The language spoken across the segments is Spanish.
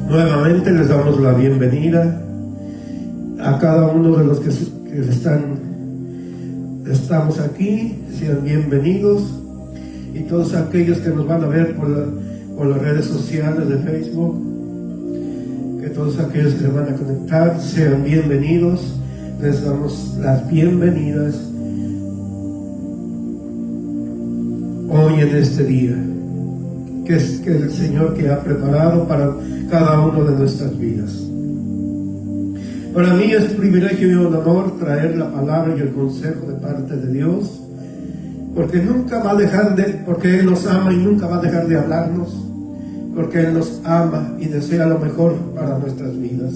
Nuevamente les damos la bienvenida a cada uno de los que estamos aquí. Sean bienvenidos, y todos aquellos que nos van a ver por las redes sociales de Facebook, que todos aquellos que se van a conectar sean bienvenidos. Les damos las bienvenidas hoy en este día que el Señor que ha preparado para cada uno de nuestras vidas. Para mí es privilegio y un honor traer la palabra y el consejo de parte de Dios, porque nunca va a dejar porque Él nos ama y nunca va a dejar de hablarnos, porque Él nos ama y desea lo mejor para nuestras vidas.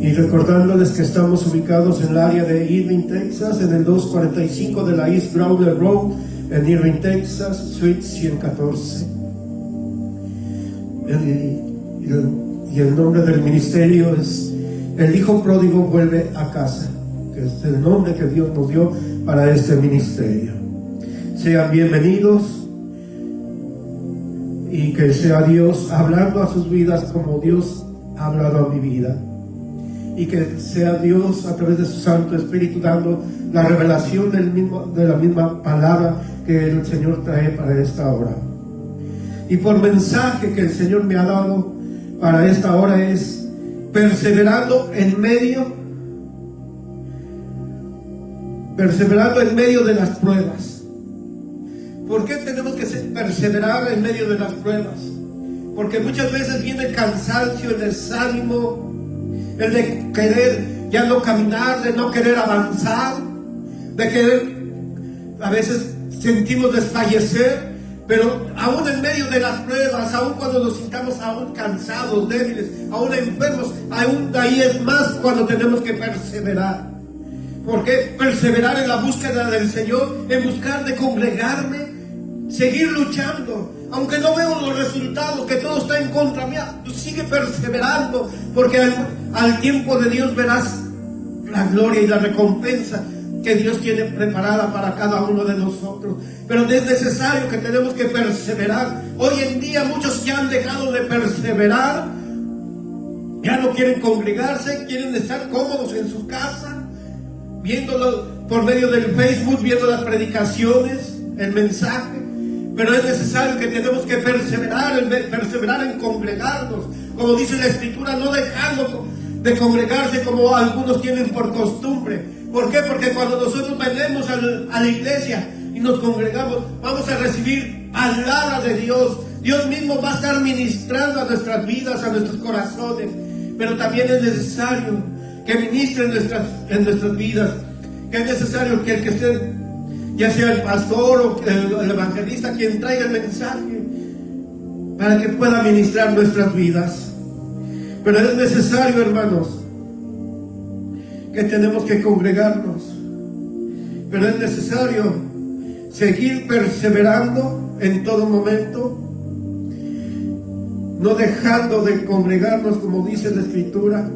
Y recordándoles que estamos ubicados en el área de Irving, Texas, en el 245 de la East Growler Road, en Irving, Texas, Suite 114. Y el nombre del ministerio es El Hijo Pródigo Vuelve a Casa, que es el nombre que Dios nos dio para este ministerio. Sean bienvenidos, y que sea Dios hablando a sus vidas como Dios ha hablado a mi vida, y que sea Dios a través de su Santo Espíritu dando la revelación de la misma palabra que el Señor trae para esta hora. Y por mensaje que el Señor me ha dado para esta hora es: perseverando en medio de las pruebas. ¿Por qué tenemos que perseverar en medio de las pruebas? Porque muchas veces viene el cansancio, el desánimo, el de querer ya no caminar, de no querer avanzar, de querer, a veces sentimos desfallecer. Pero aún en medio de las pruebas, aún cuando nos sintamos aún cansados, débiles, aún enfermos, aún de ahí es más cuando tenemos que perseverar. ¿Por qué? Perseverar en la búsqueda del Señor, en buscar de congregarme, seguir luchando. Aunque no veo los resultados, que todo está en contra mía, tú sigue perseverando, porque al tiempo de Dios verás la gloria y la recompensa que Dios tiene preparada para cada uno de nosotros. Pero es necesario que tenemos que perseverar. Hoy en día muchos ya han dejado de perseverar, ya no quieren congregarse, quieren estar cómodos en su casa, viéndolo por medio del Facebook, viendo las predicaciones, el mensaje. Pero es necesario que tenemos que perseverar en congregarnos, como dice la Escritura, no dejando de congregarse como algunos tienen por costumbre. ¿Por qué? Porque cuando nosotros venimos a la iglesia y nos congregamos, vamos a recibir palabra de Dios. Dios mismo va a estar ministrando a nuestras vidas, a nuestros corazones. Pero también es necesario que ministre en nuestras vidas, que es necesario que el que esté, ya sea el pastor o el evangelista, quien traiga el mensaje, para que pueda ministrar nuestras vidas. Pero es necesario, hermanos, que tenemos que congregarnos. Pero es necesario seguir perseverando en todo momento, no dejando de congregarnos, como dice la Escritura.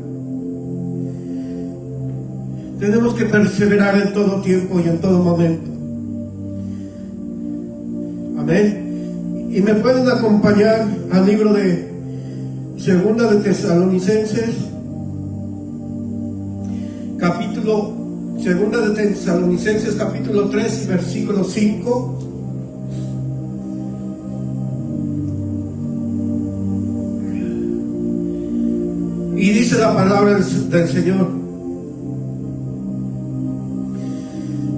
Tenemos que perseverar en todo tiempo y en todo momento. Amén. Y me pueden acompañar al libro de Segunda de Tesalonicenses, Segunda de Tesalonicenses, capítulo 3 y versículo 5. Y dice la palabra del Señor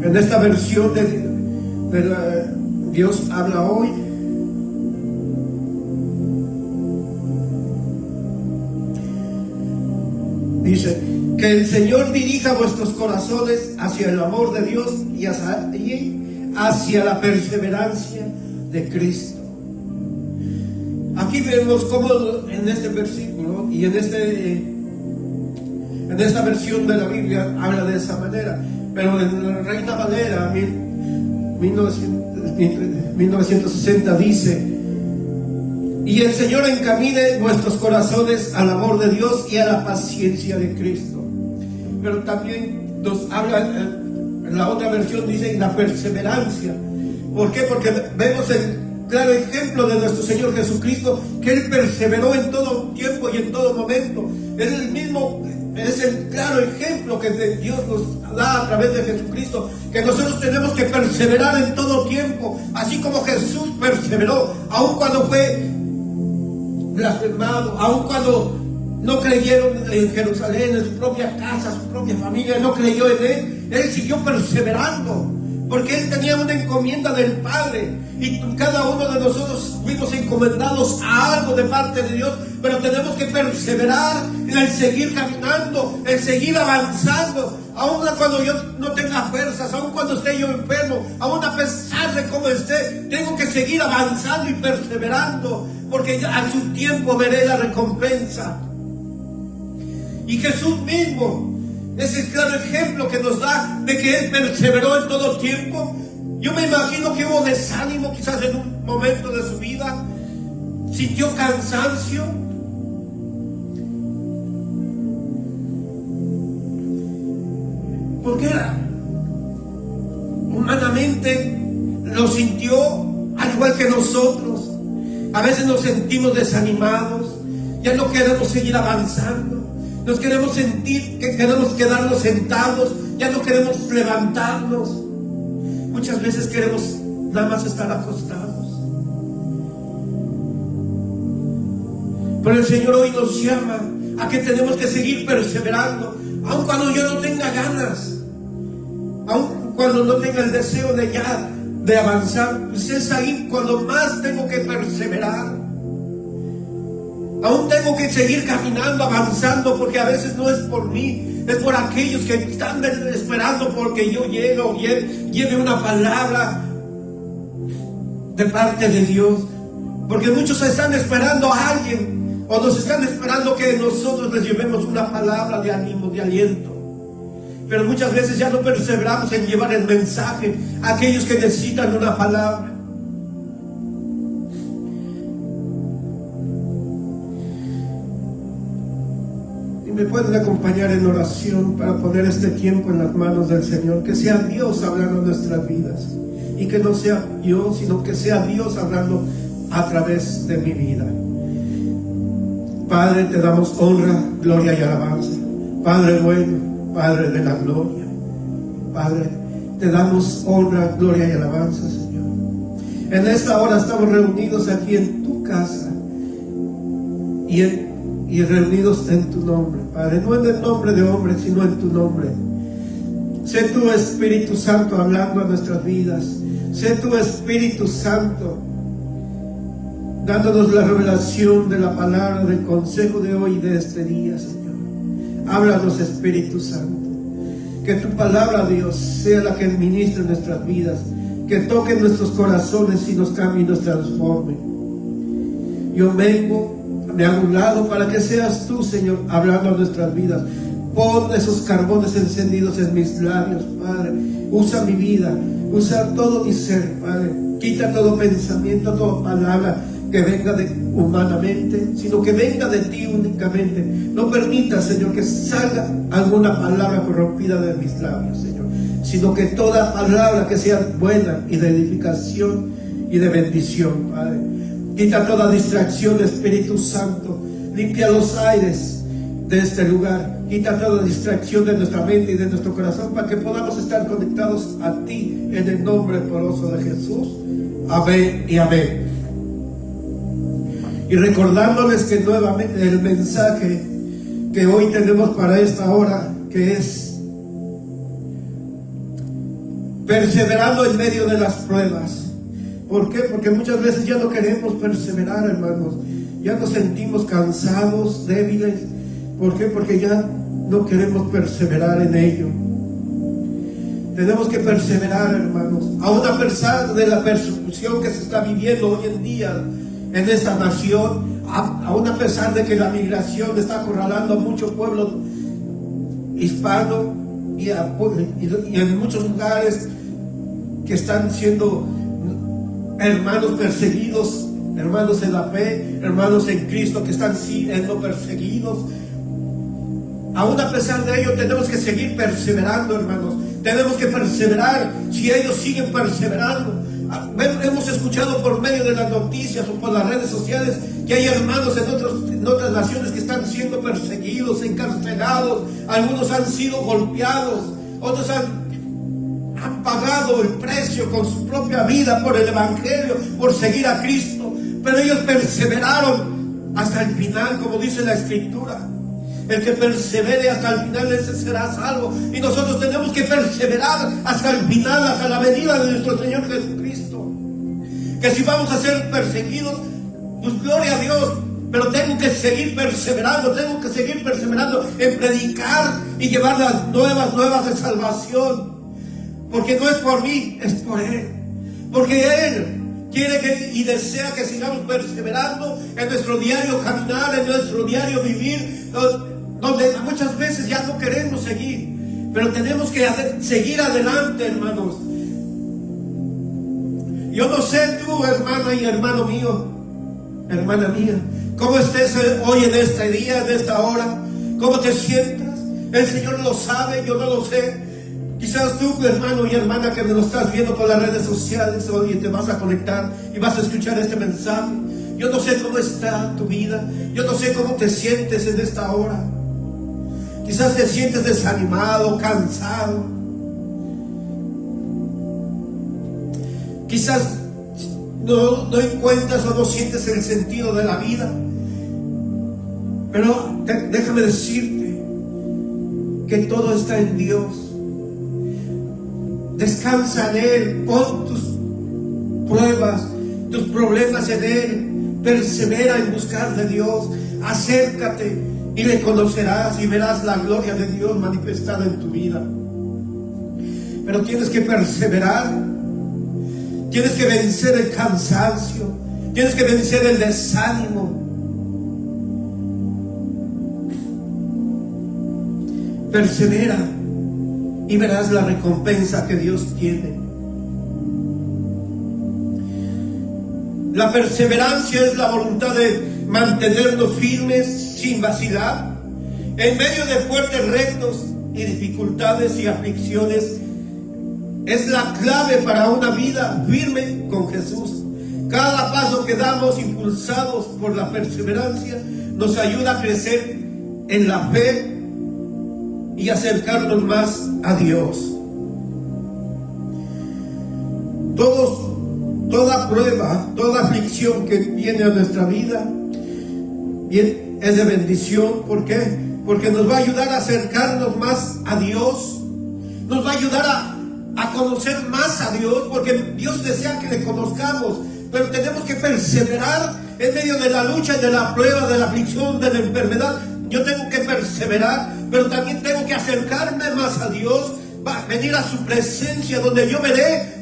en esta versión de Dios habla hoy. Dice: que el Señor dirija vuestros corazones hacia el amor de Dios y hacia la perseverancia de Cristo. Aquí vemos cómo en este versículo y en esta versión de la Biblia habla de esa manera, pero en la Reina Valera 1960 dice: y el Señor encamine vuestros corazones al amor de Dios y a la paciencia de Cristo. Pero también nos habla la otra versión dice la perseverancia. ¿Por qué? Porque vemos el claro ejemplo de nuestro Señor Jesucristo, que Él perseveró en todo tiempo y en todo momento. Es el mismo, es el claro ejemplo que Dios nos da a través de Jesucristo, que nosotros tenemos que perseverar en todo tiempo, así como Jesús perseveró, aun cuando fue blasfemado, aun cuando no creyeron en Jerusalén, en su propia casa, su propia familia, no creyó en Él siguió perseverando, porque Él tenía una encomienda del Padre, y cada uno de nosotros fuimos encomendados a algo de parte de Dios, pero tenemos que perseverar en el seguir caminando, en seguir avanzando, aun cuando yo no tenga fuerzas, aun cuando esté yo enfermo, aun a pesar de cómo esté, tengo que seguir avanzando y perseverando, porque a su tiempo veré la recompensa. Y Jesús mismo es el claro ejemplo que nos da de que Él perseveró en todo tiempo. Yo me imagino que hubo desánimo quizás en un momento de su vida, sintió cansancio, porque humanamente lo sintió al igual que nosotros. A veces nos sentimos desanimados, ya no queremos seguir avanzando. Nos queremos sentir que queremos quedarnos sentados, ya no queremos levantarnos. Muchas veces queremos nada más estar acostados. Pero el Señor hoy nos llama a que tenemos que seguir perseverando, aun cuando yo no tenga ganas, aun cuando no tenga el deseo de avanzar. Pues es ahí cuando más tengo que perseverar. Aún tengo que seguir caminando, avanzando, porque a veces no es por mí, es por aquellos que están esperando porque yo llegue o lleve una palabra de parte de Dios. Porque muchos están esperando a alguien, o nos están esperando que nosotros les llevemos una palabra de ánimo, de aliento. Pero muchas veces ya no perseveramos en llevar el mensaje a aquellos que necesitan una palabra. Me pueden acompañar en oración para poner este tiempo en las manos del Señor. Que sea Dios hablando en nuestras vidas, y que no sea yo, sino que sea Dios hablando a través de mi vida. Padre, te damos honra, gloria y alabanza. Padre bueno, Padre de la gloria, Padre, te damos honra, gloria y alabanza, Señor. En esta hora estamos reunidos aquí en tu casa y reunidos en tu nombre, Padre, no en el nombre de hombre, sino en tu nombre. Sé tu Espíritu Santo hablando a nuestras vidas. Sé tu Espíritu Santo dándonos la revelación de la palabra, del consejo de hoy y de este día, Señor. Háblanos, Espíritu Santo. Que tu palabra, Dios, sea la que ministre nuestras vidas, que toque nuestros corazones y nos cambie y nos transforme. Yo vengo, me hago un lado para que seas tú, Señor, hablando a nuestras vidas. Pon esos carbones encendidos en mis labios, Padre. Usa mi vida, usa todo mi ser, Padre. Quita todo pensamiento, toda palabra que venga humanamente, sino que venga de ti únicamente. No permita, Señor, que salga alguna palabra corrompida de mis labios, Señor, sino que toda palabra que sea buena y de edificación y de bendición, Padre. Quita toda distracción, Espíritu Santo. Limpia los aires de este lugar. Quita toda distracción de nuestra mente y de nuestro corazón, para que podamos estar conectados a ti en el nombre poderoso de Jesús. Amén y amén. Y recordándoles que nuevamente el mensaje que hoy tenemos para esta hora, que es perseverando en medio de las pruebas. ¿Por qué? Porque muchas veces ya no queremos perseverar, hermanos. Ya nos sentimos cansados, débiles. ¿Por qué? Porque ya no queremos perseverar en ello. Tenemos que perseverar, hermanos. Aún a pesar de la persecución que se está viviendo hoy en día en esta nación, aún a pesar de que la migración está acorralando a muchos pueblos hispanos y en muchos lugares que están siendo hermanos perseguidos, hermanos en la fe, hermanos en Cristo que están siendo perseguidos. aún a pesar de ello tenemos que seguir perseverando, hermanos. Tenemos que perseverar si ellos siguen perseverando. Hemos escuchado por medio de las noticias o por las redes sociales que hay hermanos en otras naciones que están siendo perseguidos, encarcelados. Algunos han sido golpeados, otros han pagado el precio con su propia vida por el Evangelio, por seguir a Cristo. Pero ellos perseveraron hasta el final, como dice la Escritura. El que persevere hasta el final, ese será salvo. Y nosotros tenemos que perseverar hasta el final, hasta la venida de nuestro Señor Jesucristo. Que si vamos a ser perseguidos, pues gloria a Dios, pero tengo que seguir perseverando en predicar y llevar las nuevas de salvación. Porque no es por mí, es por Él. Porque Él quiere y desea que sigamos perseverando en nuestro diario caminar, en nuestro diario vivir, donde muchas veces ya no queremos seguir, pero tenemos que seguir adelante, hermanos. Yo no sé tú, hermana y hermano mío, hermana mía, cómo estés hoy en este día, en esta hora, cómo te sientas. El Señor lo sabe, yo no lo sé. Quizás tú, hermano y hermana, que me lo estás viendo por las redes sociales, hoy te vas a conectar y vas a escuchar este mensaje. Yo no sé cómo está tu vida, yo no sé cómo te sientes en esta hora. Quizás te sientes desanimado, cansado. Quizás no encuentras o no sientes el sentido de la vida. Pero déjame decirte que todo está en Dios. Descansa en Él, pon tus pruebas, tus problemas en Él. Persevera en buscar de Dios. Acércate y le conocerás y verás la gloria de Dios manifestada en tu vida. Pero tienes que perseverar. Tienes que vencer el cansancio. Tienes que vencer el desánimo. Persevera y verás la recompensa que Dios tiene. La perseverancia es la voluntad de mantenernos firmes sin vacilar en medio de fuertes retos y dificultades y aflicciones. Es la clave para una vida firme con Jesús. Cada paso que damos, impulsados por la perseverancia, nos ayuda a crecer en la fe y acercarnos más a Dios. Toda prueba, toda aflicción que viene a nuestra vida es de bendición. ¿Por qué? Porque nos va a ayudar a acercarnos más a Dios. Nos va a ayudar a conocer más a Dios, porque Dios desea que le conozcamos. Pero tenemos que perseverar en medio de la lucha, de la prueba, de la aflicción, de la enfermedad. Yo tengo que perseverar, pero también tengo que acercarme más a Dios, venir a su presencia, donde yo veré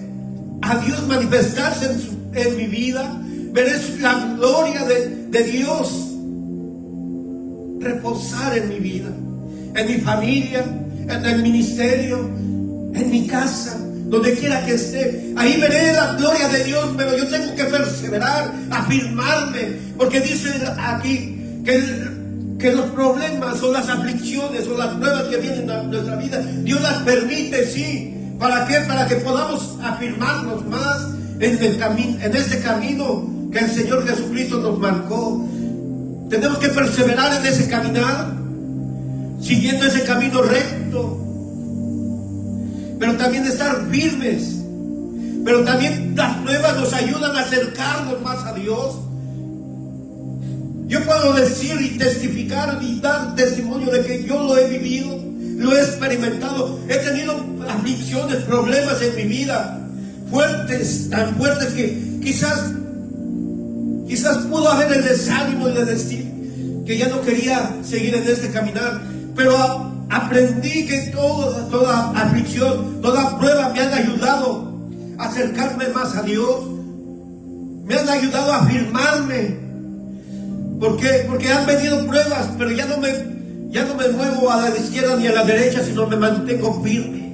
a Dios manifestarse en mi vida, veré la gloria de Dios reposar en mi vida, en mi familia, en el ministerio, en mi casa, donde quiera que esté. Ahí veré la gloria de Dios, pero yo tengo que perseverar, afirmarme, porque dice aquí que los problemas o las aflicciones o las pruebas que vienen a nuestra vida, Dios las permite, sí. ¿Para qué? Para que podamos afirmarnos más en este camino que el Señor Jesucristo nos marcó. Tenemos que perseverar en ese caminar, siguiendo ese camino recto, pero también estar firmes. Pero también las pruebas nos ayudan a acercarnos más a Dios. Yo puedo decir y testificar y dar testimonio de que yo lo he vivido, lo he experimentado. He tenido aflicciones, problemas en mi vida, fuertes, tan fuertes que quizás pudo haber el desánimo y de decir que ya no quería seguir en este caminar. Pero aprendí que toda aflicción, toda prueba me han ayudado a acercarme más a Dios. Me han ayudado a afirmarme. ¿Por qué? Porque han venido pruebas, pero ya no me muevo a la izquierda ni a la derecha, sino me mantengo firme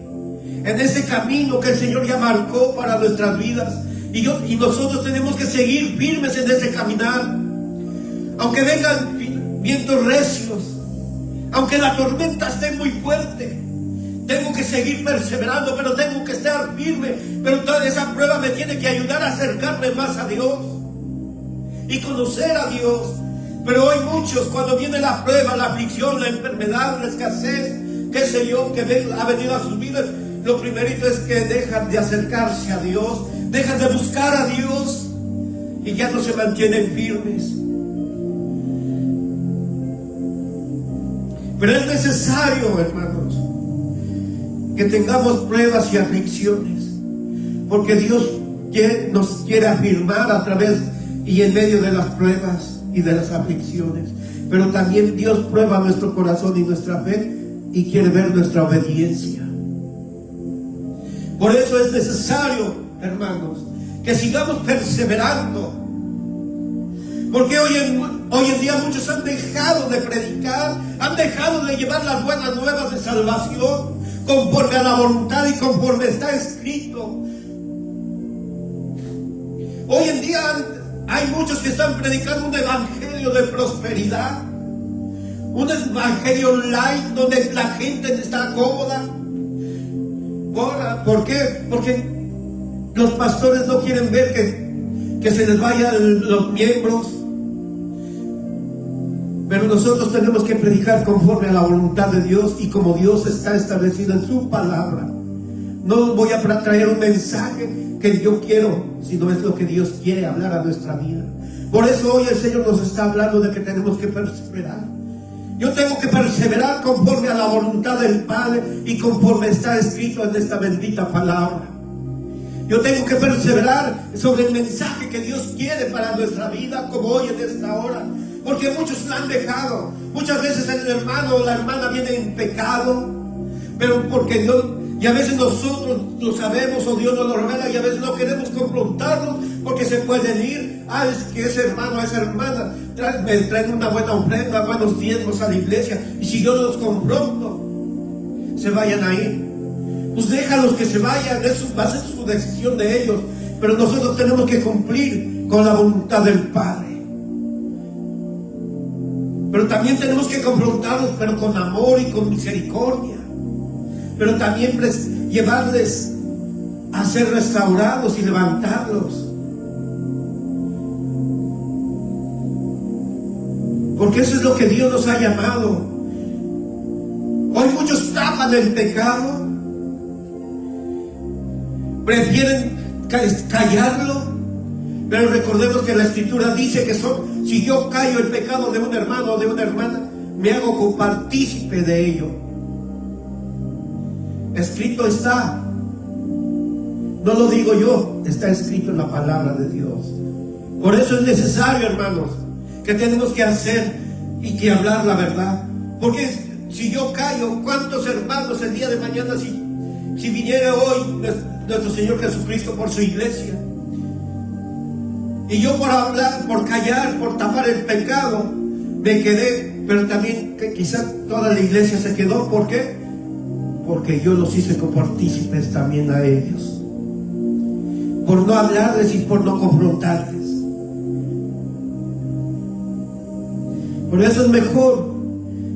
en ese camino que el Señor ya marcó para nuestras vidas. Y nosotros tenemos que seguir firmes en ese caminar. Aunque vengan vientos recios, Aunque la tormenta esté muy fuerte, tengo que seguir perseverando, pero tengo que estar firme. Pero toda esa prueba me tiene que ayudar a acercarme más a Dios y conocer a Dios. Pero hoy muchos, cuando viene la prueba, la aflicción, la enfermedad, la escasez, qué sé yo, que ha venido a sus vidas, lo primerito es que dejan de acercarse a Dios, dejan de buscar a Dios y ya no se mantienen firmes. Pero es necesario, hermanos, que tengamos pruebas y aflicciones, porque Dios nos quiere afirmar a través y en medio de las pruebas y de las aflicciones. Pero también Dios prueba nuestro corazón y nuestra fe y quiere ver nuestra obediencia. Por eso es necesario, hermanos, que sigamos perseverando. Porque hoy en día muchos han dejado de predicar, han dejado de llevar las buenas nuevas de salvación conforme a la voluntad y conforme está escrito. Hoy en día hay muchos que están predicando un evangelio de prosperidad, un evangelio light donde la gente está cómoda. ¿Por qué? Porque los pastores no quieren ver que se les vayan los miembros. Pero nosotros tenemos que predicar conforme a la voluntad de Dios y como Dios está establecido en su palabra. No voy a traer un mensaje que yo quiero, sino es lo que Dios quiere hablar a nuestra vida. Por eso hoy el Señor nos está hablando de que tenemos que perseverar. Yo tengo que perseverar conforme a la voluntad del Padre y conforme está escrito en esta bendita palabra. Yo tengo que perseverar sobre el mensaje que Dios quiere para nuestra vida, como hoy en esta hora. Porque muchos la han dejado. Muchas veces el hermano o la hermana viene en pecado, pero porque Dios, y a veces nosotros lo sabemos o Dios nos lo revela, y a veces no queremos confrontarlos porque se pueden ir. Es que ese hermano, esa hermana me traen una buena ofrenda, buenos diezmos a la iglesia, y si yo los confronto, se vayan a ir. Pues déjalos que se vayan, eso va a ser su decisión de ellos, pero nosotros tenemos que cumplir con la voluntad del Padre. Pero también tenemos que confrontarlos, pero con amor y con misericordia. Pero también llevarles a ser restaurados y levantarlos. Porque eso es lo que Dios nos ha llamado. Hoy muchos tapan el pecado, prefieren callarlo. Pero recordemos que la Escritura dice que si yo callo el pecado de un hermano o de una hermana, me hago copartícipe de ello. Escrito está. No lo digo yo, está escrito en la palabra de Dios. Por eso es necesario, hermanos, que tenemos que hacer y que hablar la verdad. Porque si yo callo, ¿cuántos hermanos el día de mañana, si viniera hoy nuestro Señor Jesucristo por su iglesia, y yo por hablar, por callar, por tapar el pecado, me quedé, pero también que quizás toda la iglesia se quedó? ¿Por qué? Porque yo los hice copartícipes también a ellos, por no hablarles y por no confrontarles. Por eso es mejor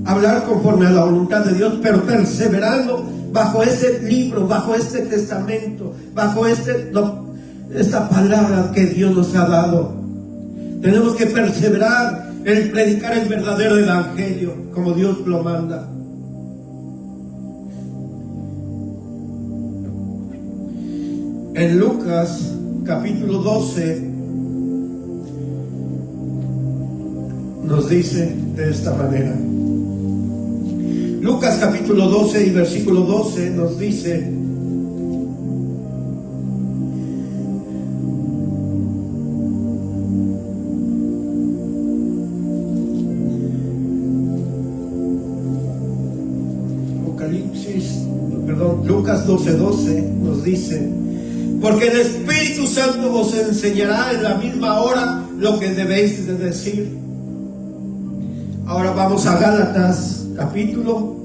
hablar conforme a la voluntad de Dios, pero perseverando bajo este libro, bajo este testamento, bajo esta palabra que Dios nos ha dado. Tenemos que perseverar en predicar el verdadero evangelio como Dios lo manda. En Lucas capítulo 12 nos dice de esta manera. Lucas capítulo 12 y versículo 12 nos dice: Lucas 12:12 nos dice: porque el Espíritu Santo os enseñará en la misma hora lo que debéis de decir. Ahora vamos a Gálatas capítulo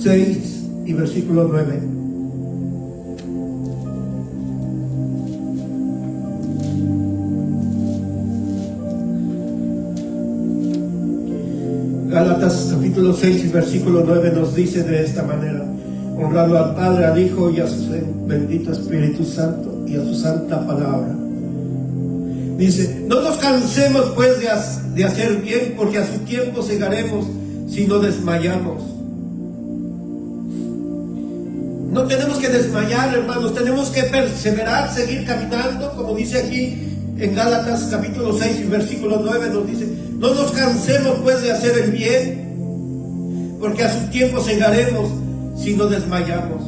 6 y versículo 9. Gálatas capítulo capítulo 6 y versículo 9 nos dice de esta manera: honrando al Padre, al Hijo y a su bendito Espíritu Santo y a su santa palabra. Dice: no nos cansemos pues de hacer bien, porque a su tiempo segaremos si no desmayamos. No tenemos que desmayar, hermanos, tenemos que perseverar, seguir caminando, como dice aquí en Gálatas capítulo 6 y versículo 9 nos dice: no nos cansemos pues de hacer el bien, porque a su tiempo segaremos si no desmayamos.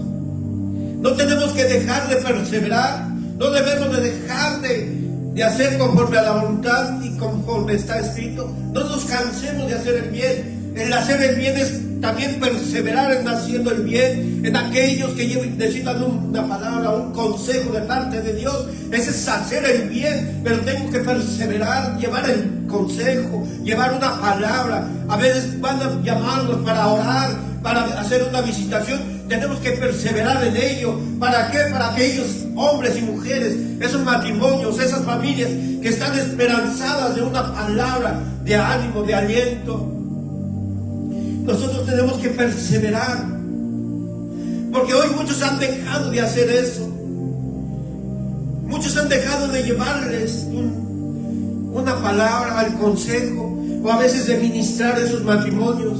No tenemos que dejar de perseverar, no debemos de dejar de hacer conforme a la voluntad y conforme está escrito. No nos cansemos de hacer el bien. El hacer el bien es también perseverar en haciendo el bien, en aquellos que necesitan una palabra, un consejo de parte de Dios. Ese es hacer el bien, pero tengo que perseverar, llevar el consejo, llevar una palabra. A veces van a llamarnos para orar, para hacer una visitación. Tenemos que perseverar en ello. ¿Para qué? Para aquellos hombres y mujeres, esos matrimonios, esas familias que están esperanzadas de una palabra de ánimo, de aliento. Nosotros tenemos que perseverar, porque hoy muchos han dejado de hacer eso. Muchos han dejado de llevarles una palabra al consejo, o a veces de ministrar esos matrimonios.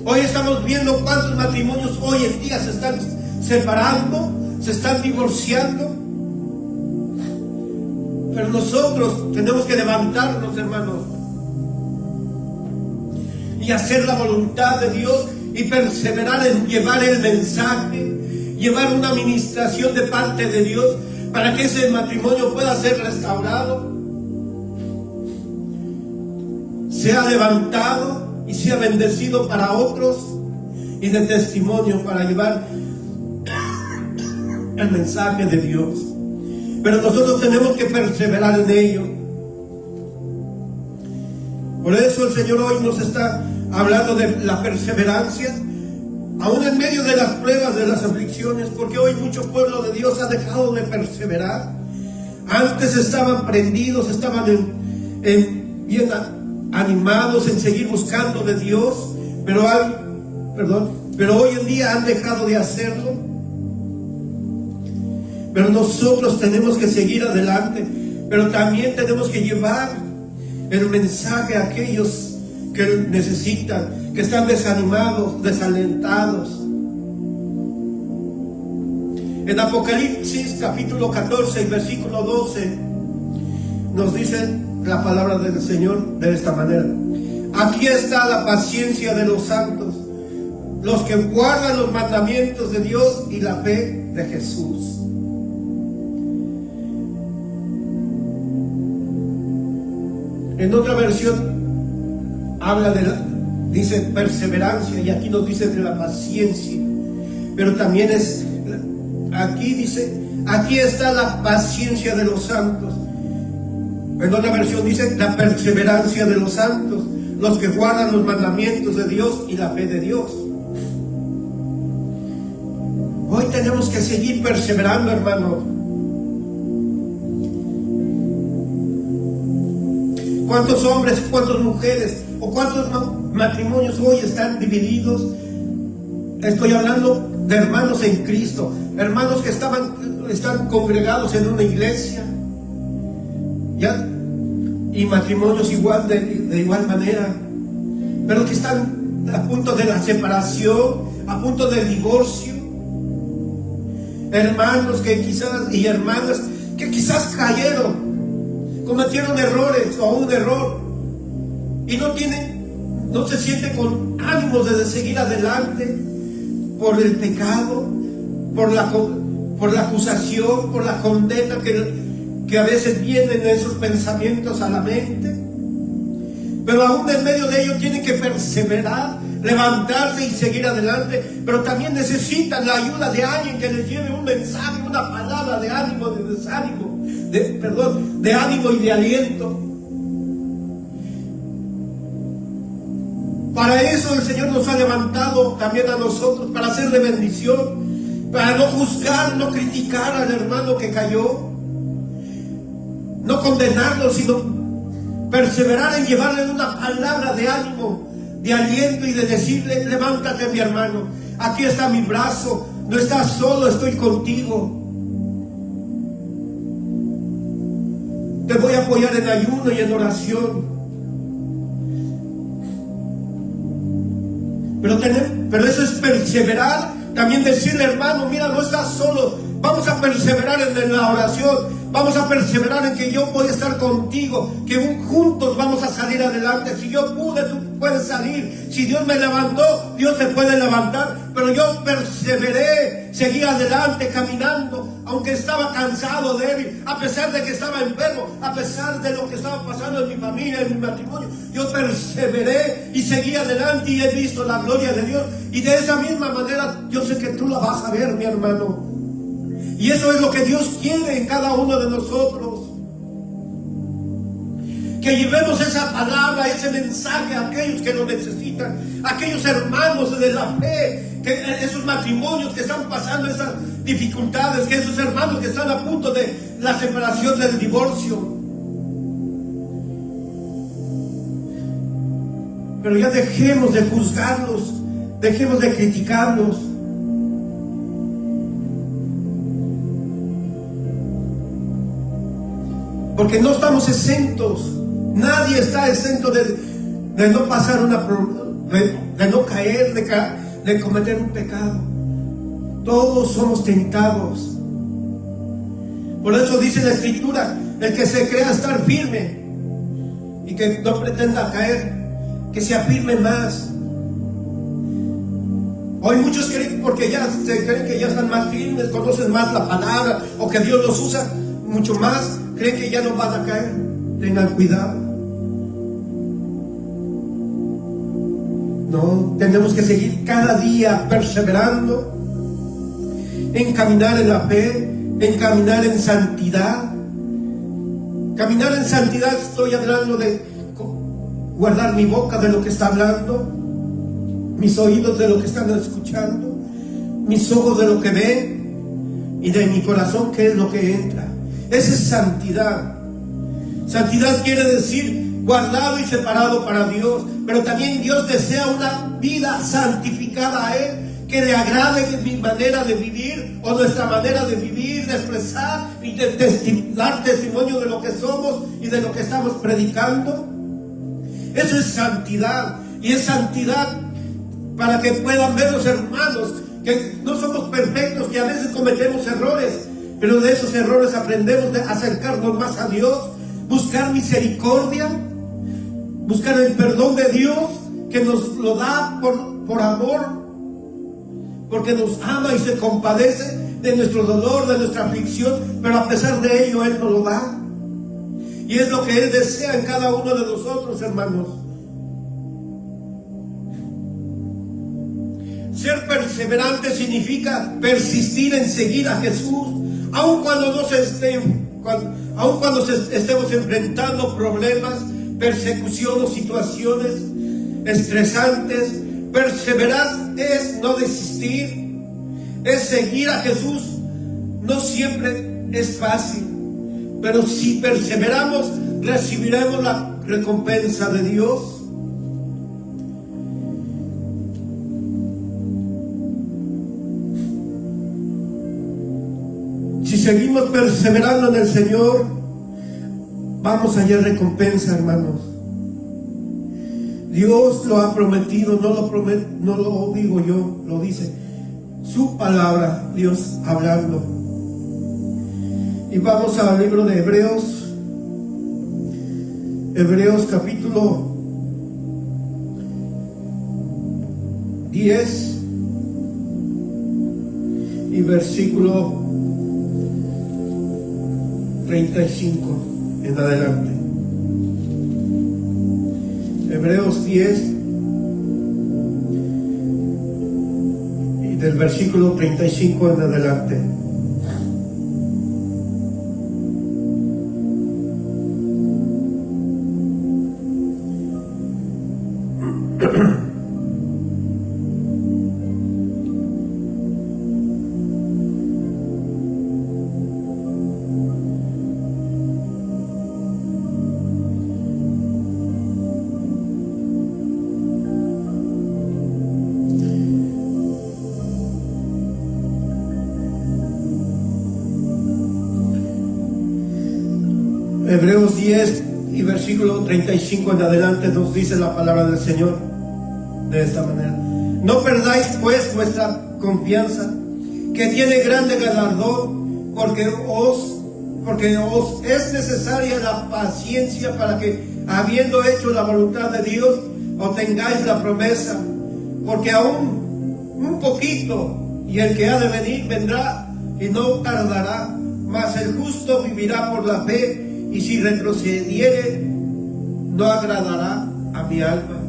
Hoy estamos viendo cuántos matrimonios hoy en día se están separando, se están divorciando. Pero nosotros tenemos que levantarnos, hermanos, y hacer la voluntad de Dios y perseverar en llevar el mensaje, llevar una administración de parte de Dios para que ese matrimonio pueda ser restaurado, sea levantado y sea bendecido para otros y de testimonio para llevar el mensaje de Dios. Pero nosotros tenemos que perseverar en ello. Por eso el Señor hoy nos está hablando de la perseverancia, aún en medio de las pruebas, de las aflicciones, porque hoy mucho pueblo de Dios ha dejado de perseverar. Antes estaban prendidos, estaban bien animados en seguir buscando de Dios, pero hoy en día han dejado de hacerlo. Pero nosotros tenemos que seguir adelante, pero también tenemos que llevar el mensaje a aquellos que necesitan, que están desanimados, desalentados. En Apocalipsis capítulo 14 y versículo 12 nos dice la palabra del Señor de esta manera: aquí está la paciencia de los santos, los que guardan los mandamientos de Dios y la fe de Jesús. En otra versión habla dice perseverancia, y aquí nos dice de la paciencia, pero también aquí dice: aquí está la paciencia de los santos. En otra versión dice la perseverancia de los santos, los que guardan los mandamientos de Dios y la fe de Dios. Hoy tenemos que seguir perseverando, hermanos. ¿Cuántos hombres, cuántas mujeres o cuántos matrimonios hoy están divididos? Estoy hablando de hermanos en Cristo, hermanos que están congregados en una iglesia, ¿ya? Y matrimonios igual de igual manera, pero que están a punto de la separación, a punto del divorcio. Hermanos que quizás y hermanas que quizás cayeron, cometieron errores o un error y no se siente con ánimos de seguir adelante por el pecado, por la acusación, por la condena que a veces vienen esos pensamientos a la mente. Pero aún en medio de ello tienen que perseverar, levantarse y seguir adelante, pero también necesitan la ayuda de alguien que les lleve un mensaje, una palabra de ánimo, de desánimo, de ánimo y de aliento. Para eso el Señor nos ha levantado también a nosotros, para hacer de bendición, para no juzgar, no criticar al hermano que cayó, no condenarlo, sino perseverar en llevarle una palabra de ánimo, de aliento y de decirle: levántate, mi hermano, aquí está mi brazo, no estás solo, estoy contigo. Te voy a apoyar en ayuno y en oración. Pero eso es perseverar. También decirle: hermano, mira, no estás solo, vamos a perseverar en la oración, vamos a perseverar en que yo voy a estar contigo, que juntos vamos a salir adelante. Si yo pude, tú puedes salir. Si Dios me levantó, Dios te puede levantar. Pero yo perseveré, seguí adelante caminando, aunque estaba cansado, débil, a pesar de que estaba enfermo, a pesar de lo que estaba pasando en mi familia, en mi matrimonio. Yo perseveré y seguí adelante, y he visto la gloria de Dios. Y de esa misma manera yo sé que tú la vas a ver, mi hermano. Y eso es lo que Dios quiere en cada uno de nosotros. Que llevemos esa palabra, ese mensaje a aquellos que lo necesitan, a aquellos hermanos de la fe, que esos matrimonios que están pasando esas dificultades, que esos hermanos que están a punto de la separación, del divorcio. Pero ya dejemos de juzgarlos, dejemos de criticarlos. Porque no estamos exentos. Nadie está exento de no pasar de no caer, de cometer un pecado. Todos somos tentados. Por eso dice la Escritura: el que se crea estar firme y que no pretenda caer, que se afirme más. Hoy muchos creen, porque ya se creen que ya están más firmes, conocen más la palabra, o que Dios los usa mucho más, creen que ya no van a caer. Tengan cuidado. No, tenemos que seguir cada día perseverando en caminar en la fe, en caminar en santidad. Caminar en santidad, estoy hablando de guardar mi boca de lo que está hablando, mis oídos de lo que están escuchando, mis ojos de lo que ven, y de mi corazón qué es lo que entra. Esa es santidad. Santidad quiere decir guardado y separado para Dios. Pero también Dios desea una vida santificada a Él, que le agrade mi manera de vivir, o nuestra manera de vivir, de expresar y de dar testimonio de lo que somos y de lo que estamos predicando. Eso es santidad. Y es santidad para que puedan ver los hermanos que no somos perfectos, que a veces cometemos errores, pero de esos errores aprendemos de acercarnos más a Dios, buscar misericordia, buscar el perdón de Dios, que nos lo da por amor, porque nos ama y se compadece de nuestro dolor, de nuestra aflicción, pero a pesar de ello Él nos lo da. Y es lo que Él desea en cada uno de nosotros, hermanos. Ser perseverante significa persistir en seguir a Jesús, aun cuando estemos enfrentando problemas, persecución o situaciones estresantes. Perseverar es no desistir, es seguir a Jesús. No siempre es fácil, pero si perseveramos, recibiremos la recompensa de Dios. Si seguimos perseverando en el Señor, vamos a hallar recompensa, hermanos. Dios lo ha prometido, no lo digo yo, lo dice su palabra, Dios hablando. Y vamos al libro de Hebreos capítulo 10 y versículo 35 en adelante. Hebreos 10 y del versículo 35 en adelante. Hebreos 10 y versículo 35 en adelante nos dice la palabra del Señor de esta manera: no perdáis pues vuestra confianza, que tiene grande galardón, porque os es necesaria la paciencia, para que, habiendo hecho la voluntad de Dios, obtengáis la promesa. Porque aún un poquito, y el que ha de venir vendrá y no tardará, mas el justo vivirá por la fe, y si retrocediere no agradará a mi alma.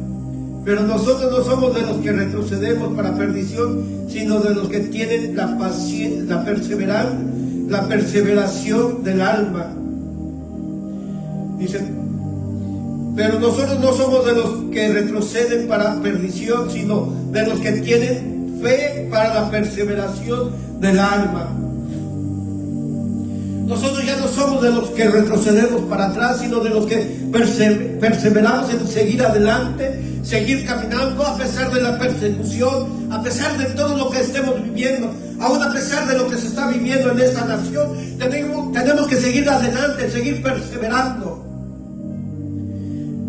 Pero nosotros no somos de los que retrocedemos para perdición, sino de los que tienen la paciencia, la perseveración del alma. Dice: pero nosotros no somos de los que retroceden para perdición, sino de los que tienen fe para la perseveración del alma. Nosotros ya no somos de los que retrocedemos para atrás, sino de los que perseveramos en seguir adelante, seguir caminando a pesar de la persecución, a pesar de todo lo que estemos viviendo, aún a pesar de lo que se está viviendo en esta nación. Tenemos que seguir adelante, seguir perseverando.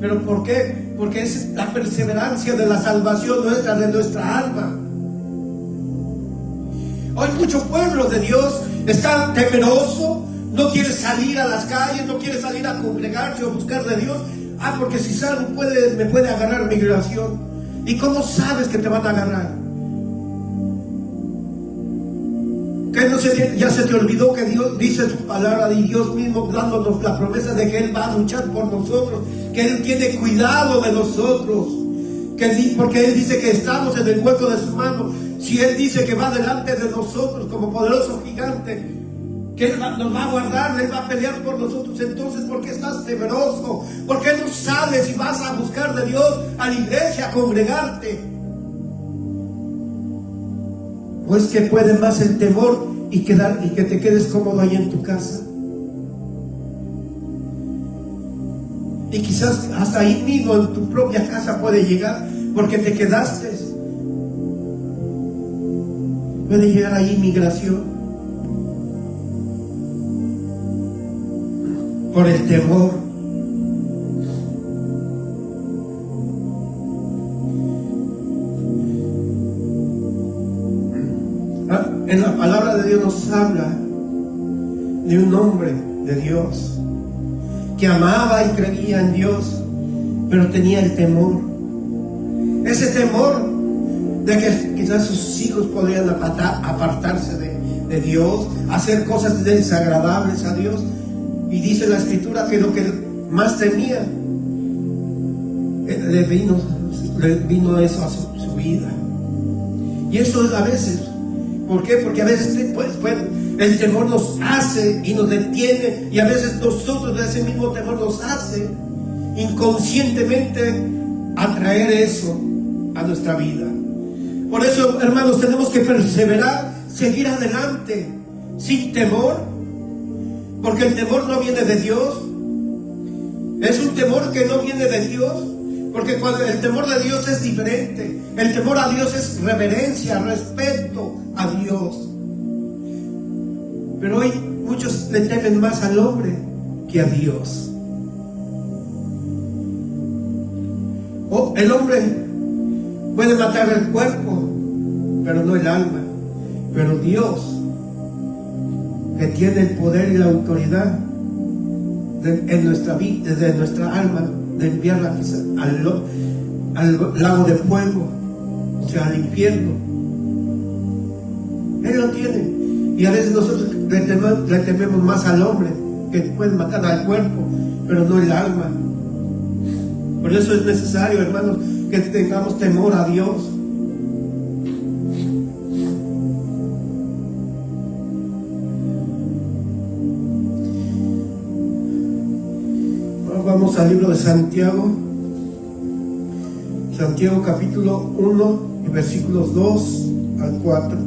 ¿Pero por qué? Porque es la perseverancia de la salvación nuestra, de nuestra alma. Hoy mucho pueblo de Dios está temeroso, no quiere salir a las calles, no quiere salir a congregarse o buscar de Dios. Porque si salgo me puede agarrar migración. ¿Y cómo sabes que te van a agarrar? ¿Que ya se te olvidó que Dios dice su palabra, y Dios mismo dándonos la promesa de que Él va a luchar por nosotros, que Él tiene cuidado de nosotros, porque Él dice que estamos en el hueco de su mano? Si Él dice que va delante de nosotros como poderoso gigante, que Él nos va a guardar, Él va a pelear por nosotros, entonces ¿por qué estás temeroso? ¿Por qué no sales y vas a buscar de Dios a la iglesia, a congregarte? Pues que puede más el temor y que te quedes cómodo ahí en tu casa. Y quizás hasta ahí mismo en tu propia casa puede llegar, porque te quedaste. Puede llegar ahí migración por el temor. En la palabra de Dios nos habla de un hombre de Dios que amaba y creía en Dios, pero tenía el temor. Ese temor de que quizás sus hijos podrían apartarse de Dios, hacer cosas desagradables a Dios. Y dice la Escritura que lo que más temía, le vino eso a su vida. Y eso es a veces. ¿Por qué? Porque a veces el temor nos hace y nos detiene, y a veces nosotros de ese mismo temor nos hace inconscientemente atraer eso a nuestra vida. Por eso, hermanos, tenemos que perseverar, seguir adelante sin temor, porque el temor no viene de Dios. Es un temor que no viene de Dios, porque cuando el temor de Dios es diferente. El temor a Dios es reverencia, respeto a Dios. Pero hoy muchos le temen más al hombre que a Dios. El hombre puede matar el cuerpo, pero no el alma. Pero Dios, que tiene el poder y la autoridad en nuestra vida, desde nuestra alma, de enviarla al lago de fuego, o sea, al infierno. Él lo tiene. Y a veces nosotros le tememos más al hombre, que puede matar al cuerpo, pero no el alma. Por eso es necesario, hermanos, que tengamos temor a Dios. Vamos al libro de Santiago. Santiago capítulo 1 y versículos 2 al 4.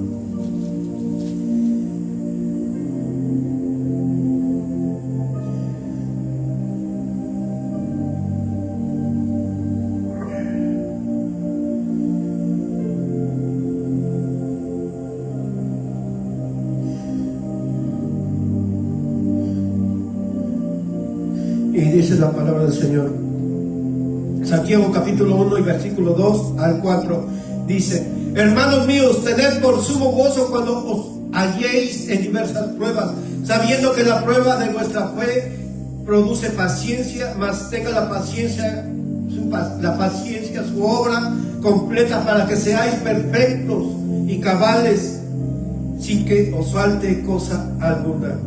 Y dice la palabra del Señor. Santiago capítulo 1 y versículo 2 al 4 dice: hermanos míos, tened por sumo gozo cuando os halléis en diversas pruebas, sabiendo que la prueba de vuestra fe produce paciencia, mas tenga la paciencia su obra completa, para que seáis perfectos y cabales, sin que os falte cosa alguna.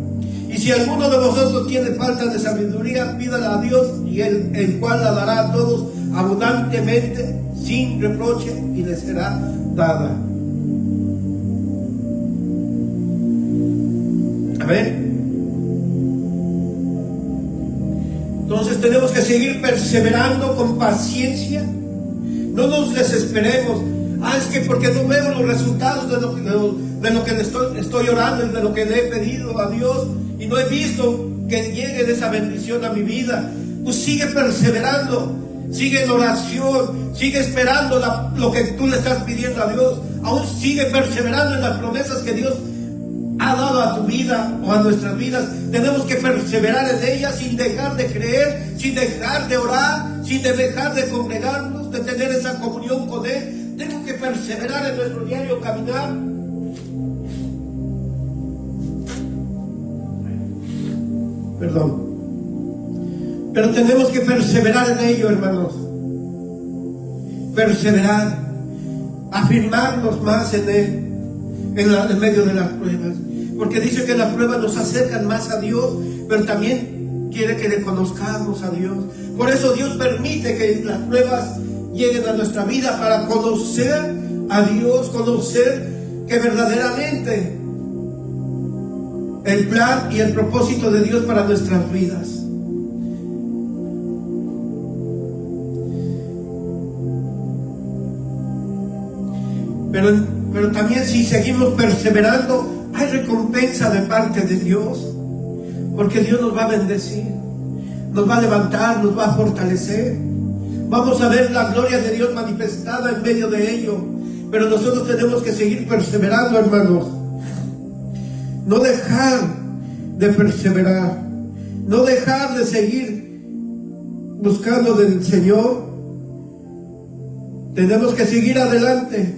Y si alguno de vosotros tiene falta de sabiduría, pídala a Dios, y el cual la dará a todos abundantemente, sin reproche, y le será dada. Amén. Entonces tenemos que seguir perseverando con paciencia. No nos desesperemos. Es que porque no veo los resultados de lo que estoy orando y de lo que le he pedido a Dios, y no he visto que llegue esa bendición a mi vida. Pues sigue perseverando, sigue en oración, sigue esperando lo que tú le estás pidiendo a Dios. Aún sigue perseverando en las promesas que Dios ha dado a tu vida o a nuestras vidas. Tenemos que perseverar en ellas, sin dejar de creer, sin dejar de orar, sin dejar de congregarnos, de tener esa comunión con Él. Tenemos que perseverar en nuestro diario caminar. Perdón. Pero tenemos que perseverar en ello, hermanos. Perseverar, afirmarnos más en Él, en medio de las pruebas. Porque dice que las pruebas nos acercan más a Dios, pero también quiere que le conozcamos a Dios. Por eso Dios permite que las pruebas lleguen a nuestra vida, para conocer a Dios, conocer que verdaderamente el plan y el propósito de Dios para nuestras vidas. Pero también, si seguimos perseverando, hay recompensa de parte de Dios, porque Dios nos va a bendecir, nos va a levantar, nos va a fortalecer. Vamos a ver la gloria de Dios manifestada en medio de ello. Pero nosotros tenemos que seguir perseverando, hermanos. No dejar de perseverar, no dejar de seguir buscando del Señor. Tenemos que seguir adelante.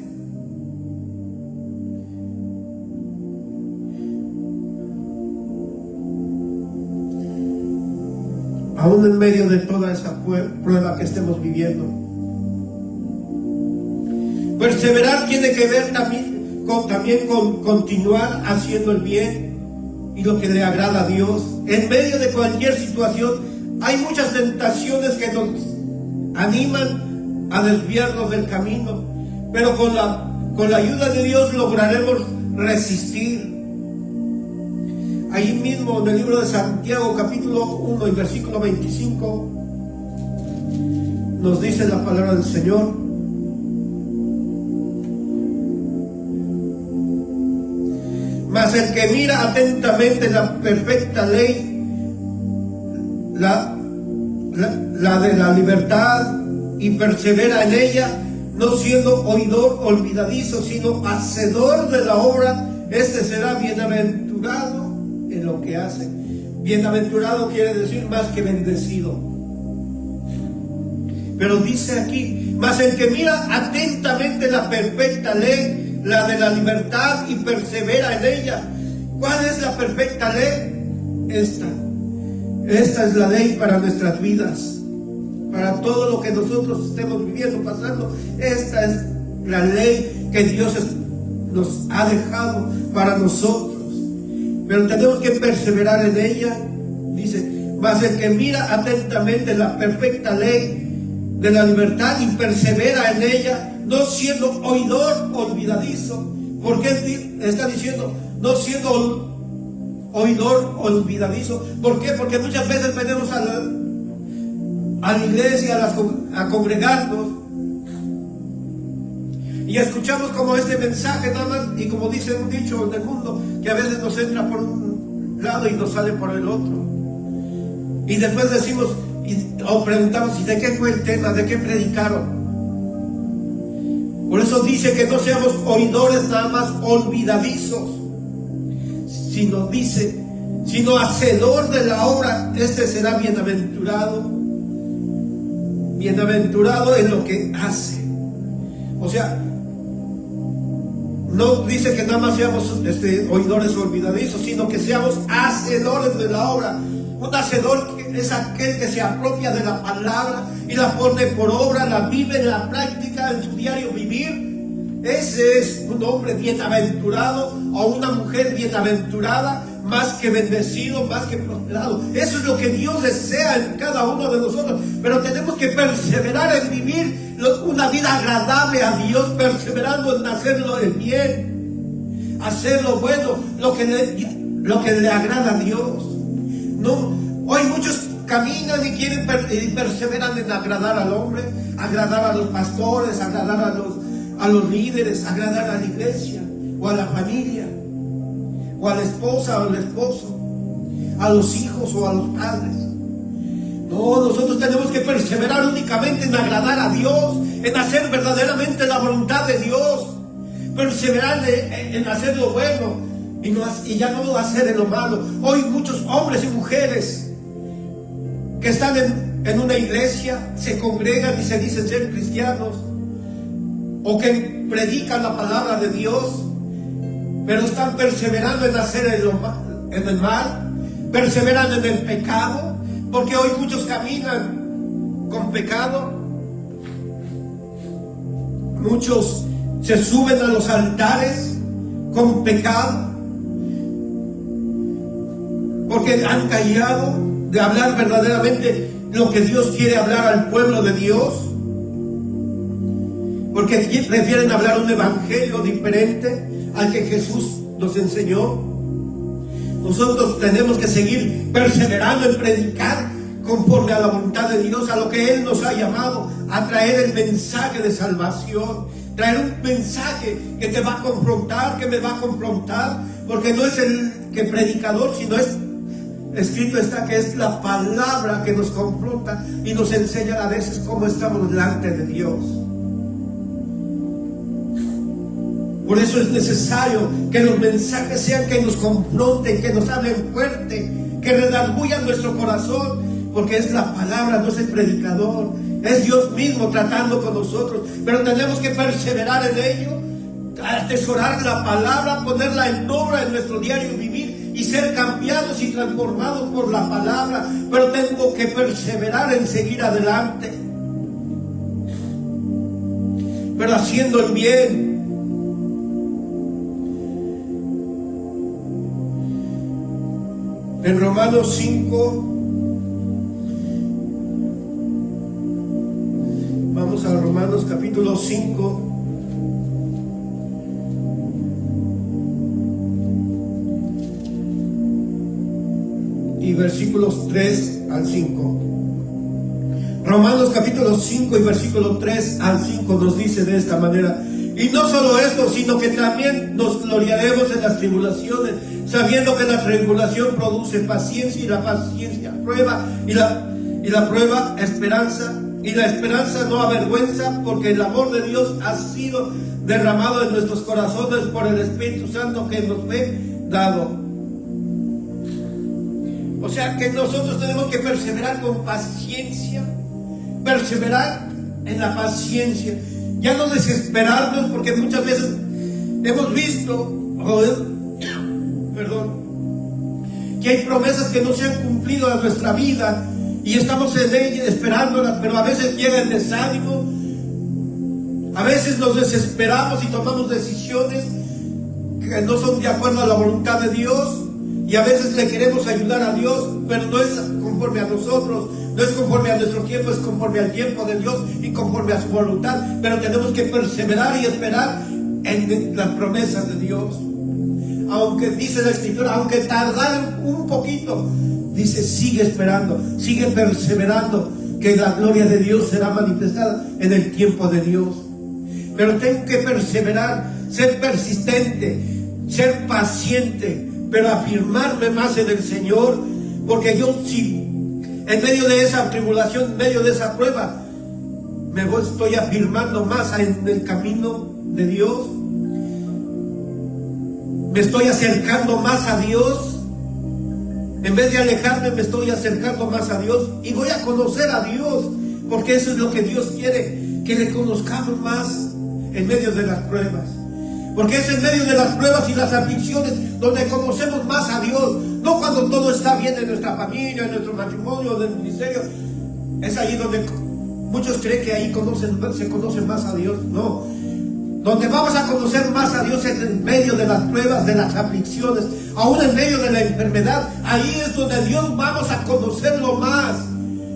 Aún en medio de toda esa prueba que estemos viviendo. Perseverar tiene que ver también con continuar haciendo el bien y lo que le agrada a Dios. En medio de cualquier situación, hay muchas tentaciones que nos animan a desviarnos del camino, pero con la ayuda de Dios lograremos resistir. Ahí mismo en el libro de Santiago capítulo 1 y versículo 25 nos dice la palabra del Señor: mas el que mira atentamente la perfecta ley, la de la libertad, y persevera en ella, no siendo oidor olvidadizo, sino hacedor de la obra, este será bienaventurado en lo que hace. Bienaventurado quiere decir más que bendecido. Pero dice aquí: mas el que mira atentamente la perfecta ley, la de la libertad, y persevera en ella. ¿Cuál es la perfecta ley? Esta es la ley para nuestras vidas, para todo lo que nosotros estemos viviendo, pasando. Esta es la ley que Dios nos ha dejado para nosotros. Pero tenemos que perseverar en ella. Dice: mas el que mira atentamente la perfecta ley de la libertad y persevera en ella, no siendo oidor olvidadizo. ¿Por qué está diciendo no siendo oidor olvidadizo? ¿Por qué? Porque muchas veces venimos a la iglesia, a congregarnos, y escuchamos como este mensaje nada más, y como dice un dicho del mundo, que a veces nos entra por un lado y nos sale por el otro. Y después decimos o preguntamos: ¿y de qué fue el tema? ¿De qué predicaron? Por eso dice que no seamos oidores nada más olvidadizos, sino dice sino hacedor de la obra, este será bienaventurado. Bienaventurado en lo que hace. O sea, no dice que nada más seamos oidores olvidadizos, sino que seamos hacedores de la obra. Un hacedor es aquel que se apropia de la palabra y la pone por obra, la vive en la práctica, en su diario vivir. Ese es un hombre bienaventurado o una mujer bienaventurada, más que bendecido, más que prosperado. Eso es lo que Dios desea en cada uno de nosotros. Pero tenemos que perseverar en vivir una vida agradable a Dios, perseverando en hacerlo el bien, hacer lo bueno, lo que le agrada a Dios. No, hoy muchos caminan y quieren y perseveran en agradar al hombre, agradar a los pastores, agradar a los líderes, agradar a la iglesia o a la familia, o a la esposa o al esposo, a los hijos o a los padres. No, nosotros tenemos que perseverar únicamente en agradar a Dios, en hacer verdaderamente la voluntad de Dios, perseverar en hacer lo bueno y ya no hacer en lo malo. Hoy muchos hombres y mujeres que están en una iglesia, se congregan y se dicen ser cristianos, o que predican la palabra de Dios, pero están perseverando en hacer en el mal, perseveran en el pecado, porque hoy muchos caminan con pecado, muchos se suben a los altares con pecado, porque han callado de hablar verdaderamente lo que Dios quiere hablar al pueblo de Dios, porque prefieren hablar un evangelio diferente al que Jesús nos enseñó. Nosotros tenemos que seguir perseverando en predicar conforme a la voluntad de Dios, a lo que Él nos ha llamado, a traer el mensaje de salvación, traer un mensaje que te va a confrontar, que me va a confrontar, porque no es el que predicador, sino es escrito está que es la palabra que nos confronta y nos enseña a veces cómo estamos delante de Dios. Por eso es necesario que los mensajes sean que nos confronten, que nos hablen fuerte, que redarguyan nuestro corazón, porque es la palabra, no es el predicador, es Dios mismo tratando con nosotros. Pero tenemos que perseverar en ello, atesorar la palabra, ponerla en obra en nuestro diario vivir y ser cambiados y transformados por la palabra. Pero tengo que perseverar en seguir adelante, pero haciendo el bien. En Romanos 5, vamos a Romanos capítulo 5, y versículos 3 al 5. Romanos capítulo 5 y versículo 3 al 5 nos dice de esta manera: y no solo esto, sino que también nos gloriaremos en las tribulaciones, sabiendo que la tribulación produce paciencia, y la paciencia prueba, y la prueba esperanza, y la esperanza no avergüenza, porque el amor de Dios ha sido derramado en nuestros corazones por el Espíritu Santo que nos fue dado. O sea que nosotros tenemos que perseverar con paciencia, perseverar en la paciencia, ya no desesperarnos, porque muchas veces hemos visto, que hay promesas que no se han cumplido en nuestra vida y estamos en ellas esperándolas, pero a veces llega el desánimo, a veces nos desesperamos y tomamos decisiones que no son de acuerdo a la voluntad de Dios, y a veces le queremos ayudar a Dios, pero no es conforme a nosotros, no es conforme a nuestro tiempo, es conforme al tiempo de Dios y conforme a su voluntad. Pero tenemos que perseverar y esperar en las promesas de Dios. Aunque dice la Escritura, aunque tardaran un poquito, dice, sigue esperando, sigue perseverando, que la gloria de Dios será manifestada en el tiempo de Dios. Pero tengo que perseverar, ser persistente, ser paciente, pero afirmarme más en el Señor, porque yo si en medio de esa tribulación, en medio de esa prueba, me estoy afirmando más en el camino de Dios, me estoy acercando más a Dios, En vez de alejarme, me estoy acercando más a Dios y voy a conocer a Dios, porque eso es lo que Dios quiere, que le conozcamos más en medio de las pruebas. Porque es en medio de las pruebas y las aflicciones donde conocemos más a Dios, no cuando todo está bien en nuestra familia, en nuestro matrimonio, en el ministerio. Es ahí donde muchos creen que ahí se conoce más a Dios. No, donde vamos a conocer más a Dios es en medio de las pruebas, de las aflicciones, aún en medio de la enfermedad. Ahí es donde Dios vamos a conocerlo más,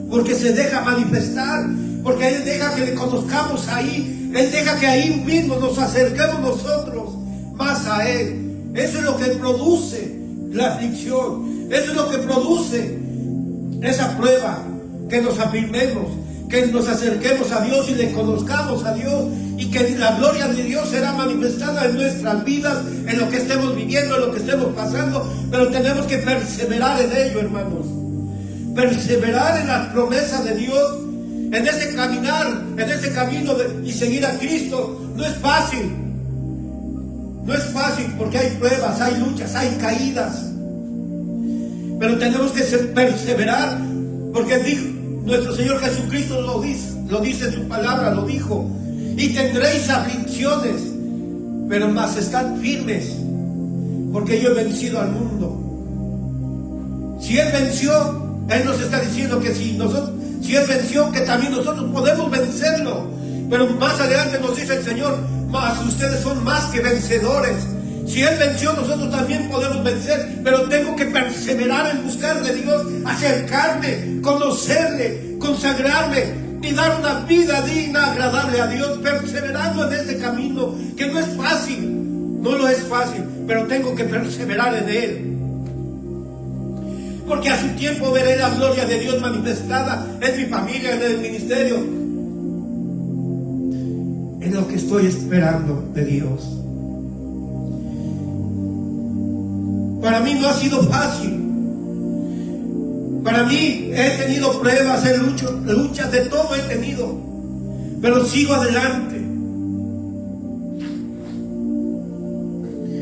porque se deja manifestar, porque Él deja que le conozcamos ahí. Él deja que ahí mismo nos acerquemos nosotros más a Él. Eso es lo que produce la aflicción. Eso es lo que produce esa prueba, que nos afirmemos, que nos acerquemos a Dios y le conozcamos a Dios, y que la gloria de Dios será manifestada en nuestras vidas, en lo que estemos viviendo, en lo que estemos pasando. Pero tenemos que perseverar en ello, hermanos. Perseverar en las promesas de Dios, en ese caminar, en ese camino y seguir a Cristo. No es fácil. No es fácil, porque hay pruebas, hay luchas, hay caídas. Pero tenemos que perseverar, porque dijo, nuestro Señor Jesucristo lo dice en su palabra, lo dijo: y tendréis aflicciones, pero más estad firmes, porque yo he vencido al mundo. Si Él venció, Él nos está diciendo que si Él venció, que también nosotros podemos vencerlo. Pero más adelante nos dice el Señor: más ustedes son más que vencedores. Si Él venció, nosotros también podemos vencer. Pero tengo que perseverar en buscar de Dios, acercarme, conocerle, consagrarme y dar una vida digna, agradable a Dios, perseverando en este camino, que no es fácil. No lo es fácil, pero tengo que perseverar en Él. Porque a su tiempo veré la gloria de Dios manifestada en mi familia, en el ministerio, en lo que estoy esperando de Dios. Para mí no ha sido fácil. Para mí he tenido pruebas, luchas, de todo he tenido, pero sigo adelante.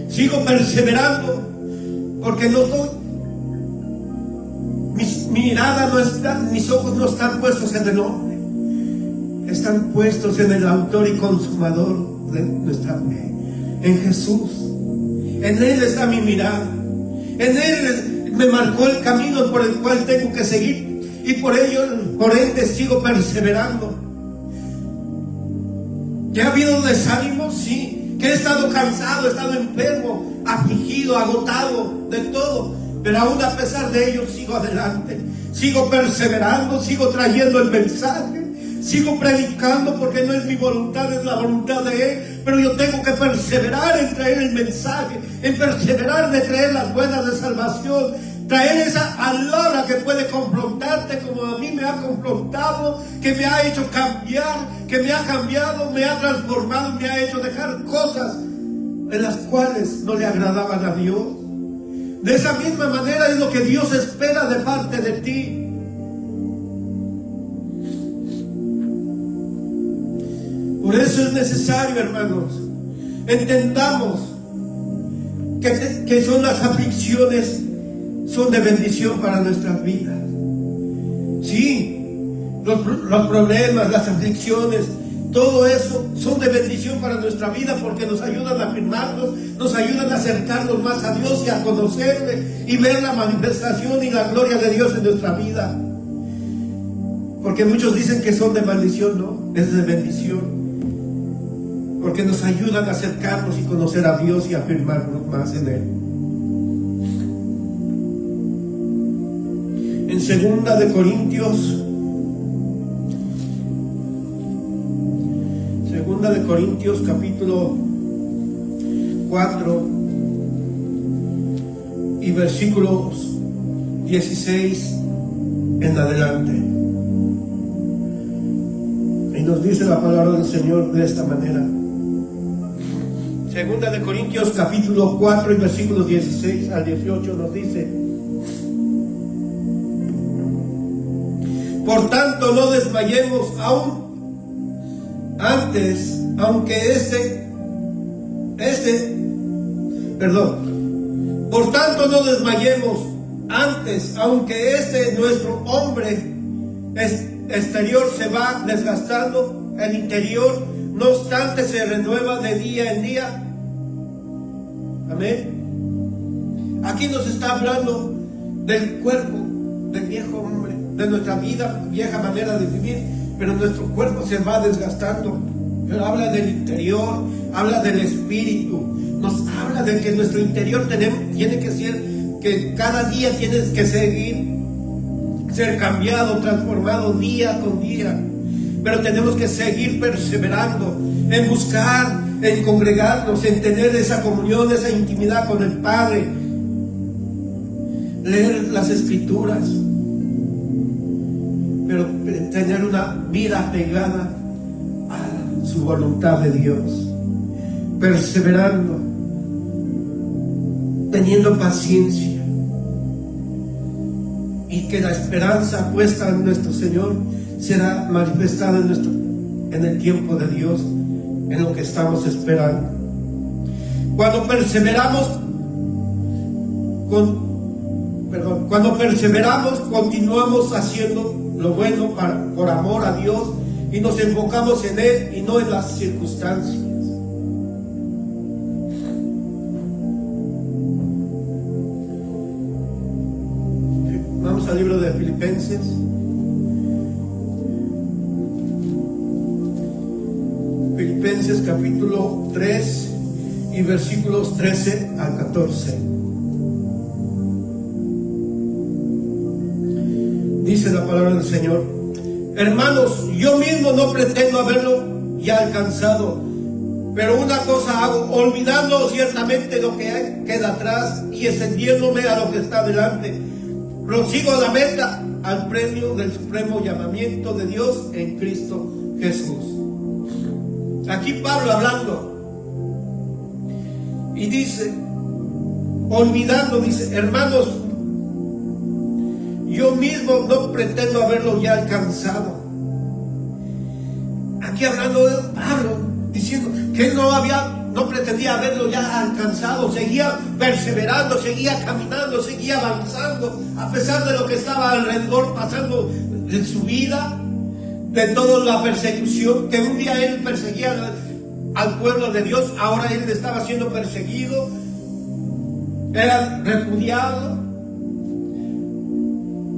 Sigo perseverando, porque no estoy... Mi mirada no está, mis ojos no están puestos en el hombre, están puestos en el autor y consumador de nuestra fe, en Jesús. En Él está mi mirada, en Él me marcó el camino por el cual tengo que seguir, y por ende sigo perseverando. ¿Que ha habido desánimo? Sí. Que he estado cansado, he estado enfermo, afligido, agotado de todo. Pero aún a pesar de ello sigo adelante, sigo perseverando, sigo trayendo el mensaje, sigo predicando, porque no es mi voluntad, es la voluntad de Él. Pero yo tengo que perseverar en traer el mensaje, en perseverar de traer las buenas de salvación, traer esa palabra que puede confrontarte como a mí me ha confrontado, que me ha hecho cambiar, que me ha cambiado, me ha transformado, me ha hecho dejar cosas en las cuales no le agradaban a Dios. De esa misma manera es lo que Dios espera de parte de ti. Por eso es necesario, hermanos, entendamos que son las aflicciones, son de bendición para nuestras vidas. Sí, los problemas, las aflicciones, todo eso son de bendición para nuestra vida, porque nos ayudan a afirmarnos, nos ayudan a acercarnos más a Dios y a conocerle y ver la manifestación y la gloria de Dios en nuestra vida. Porque muchos dicen que son de maldición, no, es de bendición, porque nos ayudan a acercarnos y conocer a Dios y a afirmarnos más en Él. En 2 de Corintios 2 de Corintios capítulo 4 y versículos 16 en adelante. Y nos dice la palabra del Señor de esta manera. 2 de Corintios capítulo 4 y versículos 16 al 18 nos dice: por tanto, no desmayemos aún antes, aunque por tanto no desmayemos, Antes, aunque nuestro hombre exterior se va desgastando, el interior, no obstante, se renueva de día en día. Amén. Aquí nos está hablando del cuerpo, del viejo hombre, de nuestra vida, vieja manera de vivir, pero nuestro cuerpo se va desgastando. Pero habla del interior, habla del espíritu, nos habla de que nuestro interior tiene que ser, que cada día tienes que ser cambiado, transformado día con día. Pero tenemos que seguir perseverando en buscar, en congregarnos, en tener esa comunión, esa intimidad con el Padre, leer las Escrituras, pero tener una vida pegada a su voluntad de Dios, perseverando, teniendo paciencia, y que la esperanza puesta en nuestro Señor será manifestada en el tiempo de Dios, en lo que estamos esperando. Cuando perseveramos, continuamos haciendo lo bueno por amor a Dios, y nos enfocamos en Él y no en las circunstancias. Vamos al libro de Filipenses. Filipenses capítulo 3 y versículos 13 al 14. Dice la palabra del Señor: hermanos, yo mismo no pretendo haberlo ya alcanzado, pero una cosa hago, olvidando ciertamente lo que queda atrás y extendiéndome a lo que está delante. Prosigo a la meta, al premio del supremo llamamiento de Dios en Cristo Jesús. Aquí Pablo hablando, y dice, olvidando, dice, hermanos, yo mismo no pretendo haberlo ya alcanzado. Aquí hablando de Pablo, diciendo que él no pretendía haberlo ya alcanzado, seguía perseverando, seguía caminando, seguía avanzando, a pesar de lo que estaba alrededor pasando en su vida, de toda la persecución, que un día él perseguía al pueblo de Dios, ahora él estaba siendo perseguido, era repudiado.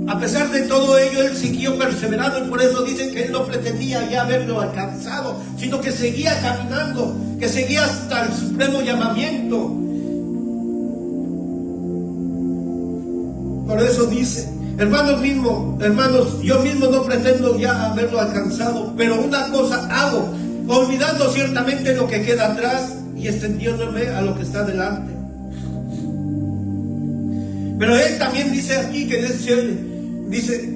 A pesar de todo ello, él siguió perseverando, y por eso dicen que él no pretendía ya haberlo alcanzado, sino que seguía caminando, que seguía hasta el supremo llamamiento. Por eso dice, hermanos, yo mismo no pretendo ya haberlo alcanzado, pero una cosa hago, olvidando ciertamente lo que queda atrás y extendiéndome a lo que está delante. Pero él también dice aquí que dice,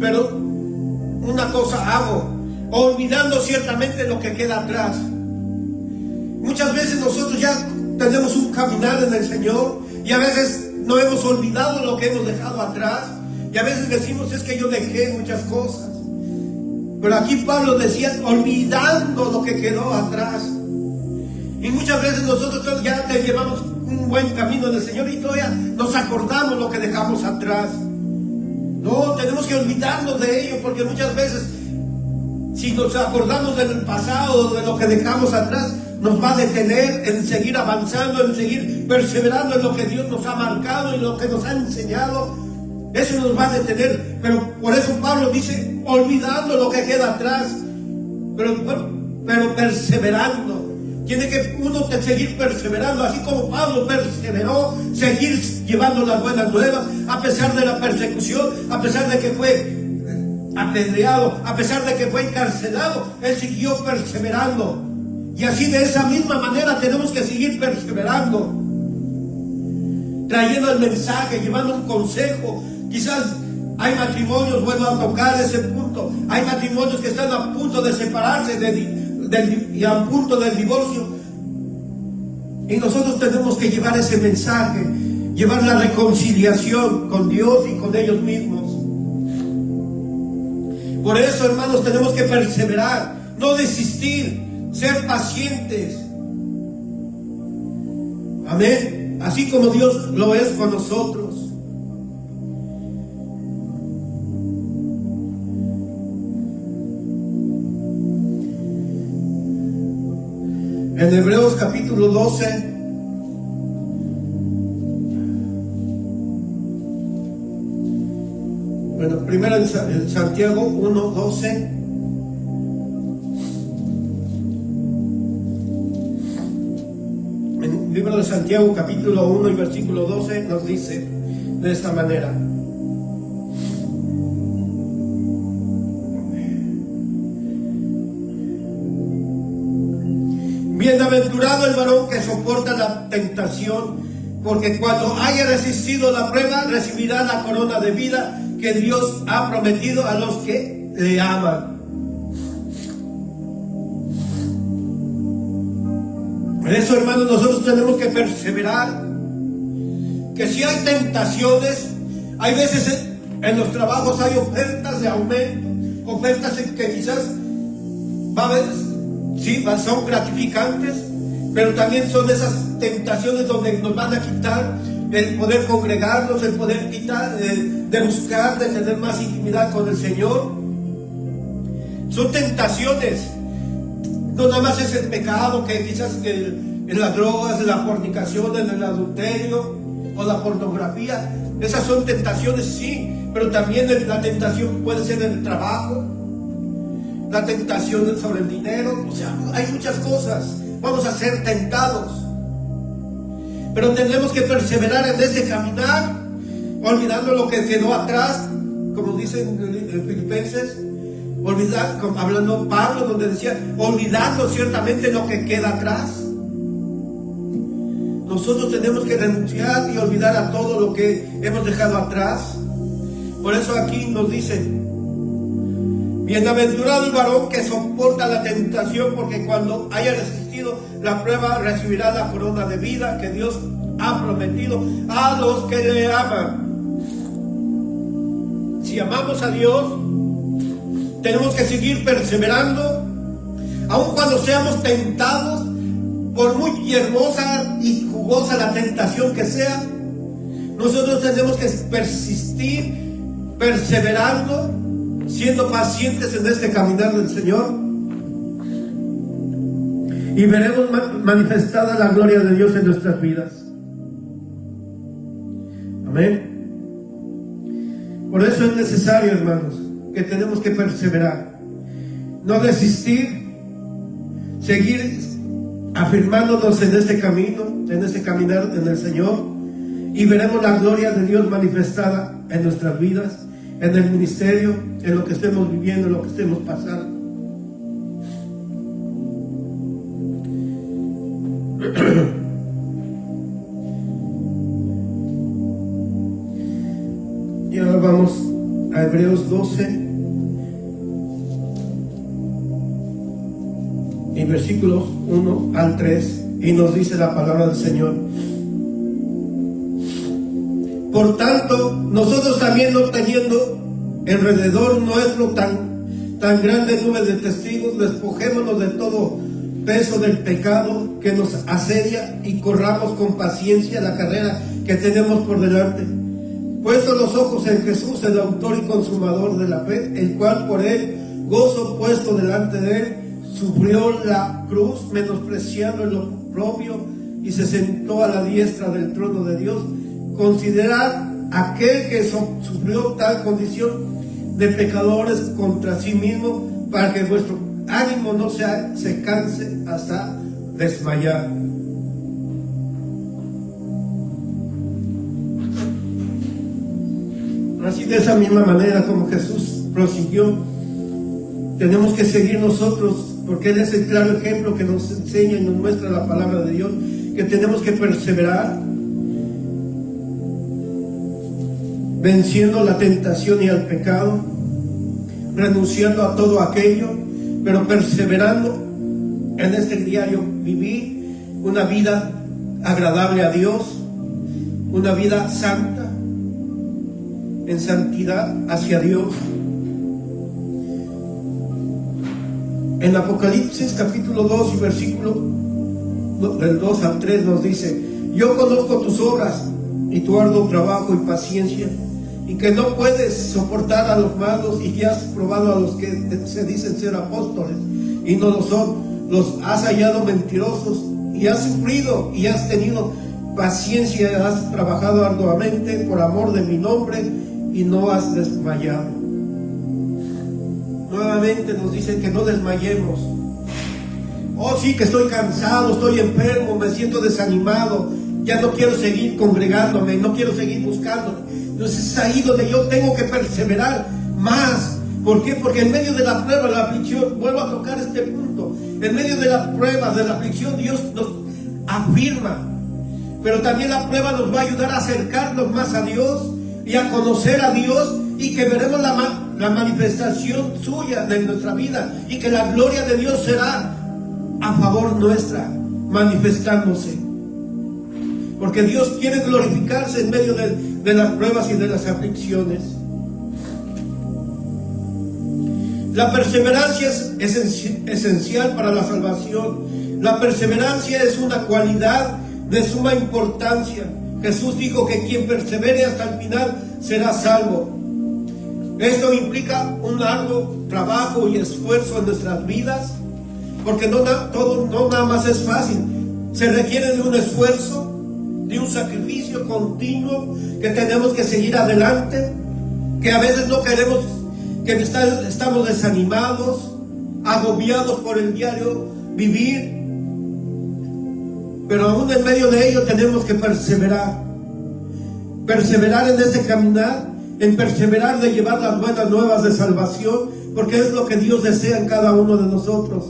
pero una cosa hago, olvidando ciertamente lo que queda atrás. Muchas veces nosotros ya tenemos un caminar en el Señor, y a veces no hemos olvidado lo que hemos dejado atrás, y a veces decimos, es que yo dejé muchas cosas. Pero aquí Pablo decía, olvidando lo que quedó atrás. Y muchas veces nosotros ya te llevamos un buen camino del Señor y todavía nos acordamos lo que dejamos atrás. No, tenemos que olvidarnos de ello, porque muchas veces, si nos acordamos del pasado, de lo que dejamos atrás, nos va a detener en seguir avanzando, en seguir perseverando en lo que Dios nos ha marcado y lo que nos ha enseñado. Eso nos va a detener. Pero por eso Pablo dice, olvidando lo que queda atrás, pero perseverando. Tiene que uno seguir perseverando, así como Pablo perseveró, seguir llevando las buenas nuevas, a pesar de la persecución, a pesar de que fue apedreado, a pesar de que fue encarcelado, él siguió perseverando. Y así, de esa misma manera, tenemos que seguir perseverando, trayendo el mensaje, llevando un consejo. Quizás hay matrimonios, vuelvo a tocar ese punto, hay matrimonios que están a punto de separarse y a punto del divorcio, y nosotros tenemos que llevar ese mensaje, llevar la reconciliación con Dios y con ellos mismos. Por eso, hermanos, tenemos que perseverar, no desistir, ser pacientes. Amén. así como Dios lo es con nosotros. En Hebreos capítulo 12, bueno, primero en Santiago 1:12, en el libro de Santiago capítulo 1 y versículo 12 nos dice de esta manera: bienaventurado el varón que soporta la tentación, porque cuando haya resistido la prueba, recibirá la corona de vida que Dios ha prometido a los que le aman. Por eso, hermanos, nosotros tenemos que perseverar. Que si hay tentaciones, hay veces en los trabajos hay ofertas de aumento, ofertas en que quizás va a haber, sí, son gratificantes, pero también son esas tentaciones donde nos van a quitar el poder congregarnos, el poder quitar, de buscar, de tener más intimidad con el Señor. Son tentaciones. No nada más es el pecado, que quizás en las drogas, en la fornicación, en el adulterio o la pornografía. Esas son tentaciones, sí, pero también la tentación puede ser en el trabajo, la tentación sobre el dinero. O sea, hay muchas cosas. Vamos a ser tentados, pero tenemos que perseverar en este caminar, olvidando lo que quedó atrás, como dicen en Filipenses, hablando Pablo, donde decía, olvidando ciertamente lo que queda atrás. Nosotros tenemos que renunciar y olvidar a todo lo que hemos dejado atrás. Por eso aquí nos dicen: bienaventurado el varón que soporta la tentación, porque cuando haya resistido la prueba, recibirá la corona de vida que Dios ha prometido a los que le aman. Si amamos a Dios, tenemos que seguir perseverando, aun cuando seamos tentados, por muy hermosa y jugosa la tentación que sea. Nosotros tenemos que persistir, perseverando, siendo pacientes en este caminar del Señor, y veremos manifestada la gloria de Dios en nuestras vidas. Amén. Por eso es necesario, hermanos, que tenemos que perseverar, no desistir, seguir afirmándonos en este camino, en este caminar en el Señor, y veremos la gloria de Dios manifestada en nuestras vidas, en el ministerio, en lo que estemos viviendo, en lo que estemos pasando. Y ahora vamos a Hebreos 12 y versículos 1 al 3, y nos dice la palabra del Señor: por tanto, nosotros también, no teniendo alrededor nuestro tan grande nube de testigos, despojémonos de todo peso del pecado que nos asedia, y corramos con paciencia la carrera que tenemos por delante, puestos los ojos en Jesús, el autor y consumador de la fe, el cual por el gozo puesto delante de él sufrió la cruz, menospreciando el oprobio, y se sentó a la diestra del trono de Dios. Considerad aquel que sufrió tal condición de pecadores contra sí mismo, para que vuestro ánimo no se canse hasta desmayar. Así, de esa misma manera como Jesús prosiguió, tenemos que seguir nosotros, porque Él es el claro ejemplo que nos enseña y nos muestra la palabra de Dios, que tenemos que perseverar, venciendo la tentación y al pecado, renunciando a todo aquello, pero perseverando en este diario vivir una vida agradable a Dios, una vida santa, en santidad hacia Dios. En Apocalipsis capítulo 2 y versículo del 2 al 3 nos dice: Yo conozco tus obras y tu arduo trabajo y paciencia, y que no puedes soportar a los malos, y ya has probado a los que se dicen ser apóstoles y no lo son. Los has hallado mentirosos, y has sufrido y has tenido paciencia, has trabajado arduamente por amor de mi nombre y no has desmayado. Nuevamente nos dicen que no desmayemos. Oh sí, que estoy cansado, estoy enfermo, me siento desanimado, ya no quiero seguir congregándome, no quiero seguir buscando. Entonces es ahí donde yo tengo que perseverar más. ¿Por qué? Porque en medio de la prueba, de la aflicción, vuelvo a tocar este punto, en medio de la prueba, de la aflicción, Dios nos afirma. Pero también la prueba nos va a ayudar a acercarnos más a Dios y a conocer a Dios, y que veremos la manifestación suya de nuestra vida, y que la gloria de Dios será a favor nuestra, manifestándose. Porque Dios quiere glorificarse en medio de las pruebas y de las aflicciones. La perseverancia es esencial para la salvación. La perseverancia es una cualidad de suma importancia. Jesús dijo que quien persevere hasta el final será salvo. Esto implica un arduo trabajo y esfuerzo en nuestras vidas, porque no nada más es fácil. Se requiere de un esfuerzo, de un sacrificio continuo, que tenemos que seguir adelante, que a veces no queremos, que estamos desanimados, agobiados por el diario vivir, pero aún en medio de ello tenemos que perseverar en este caminar, en perseverar de llevar las buenas nuevas de salvación, porque es lo que Dios desea en cada uno de nosotros.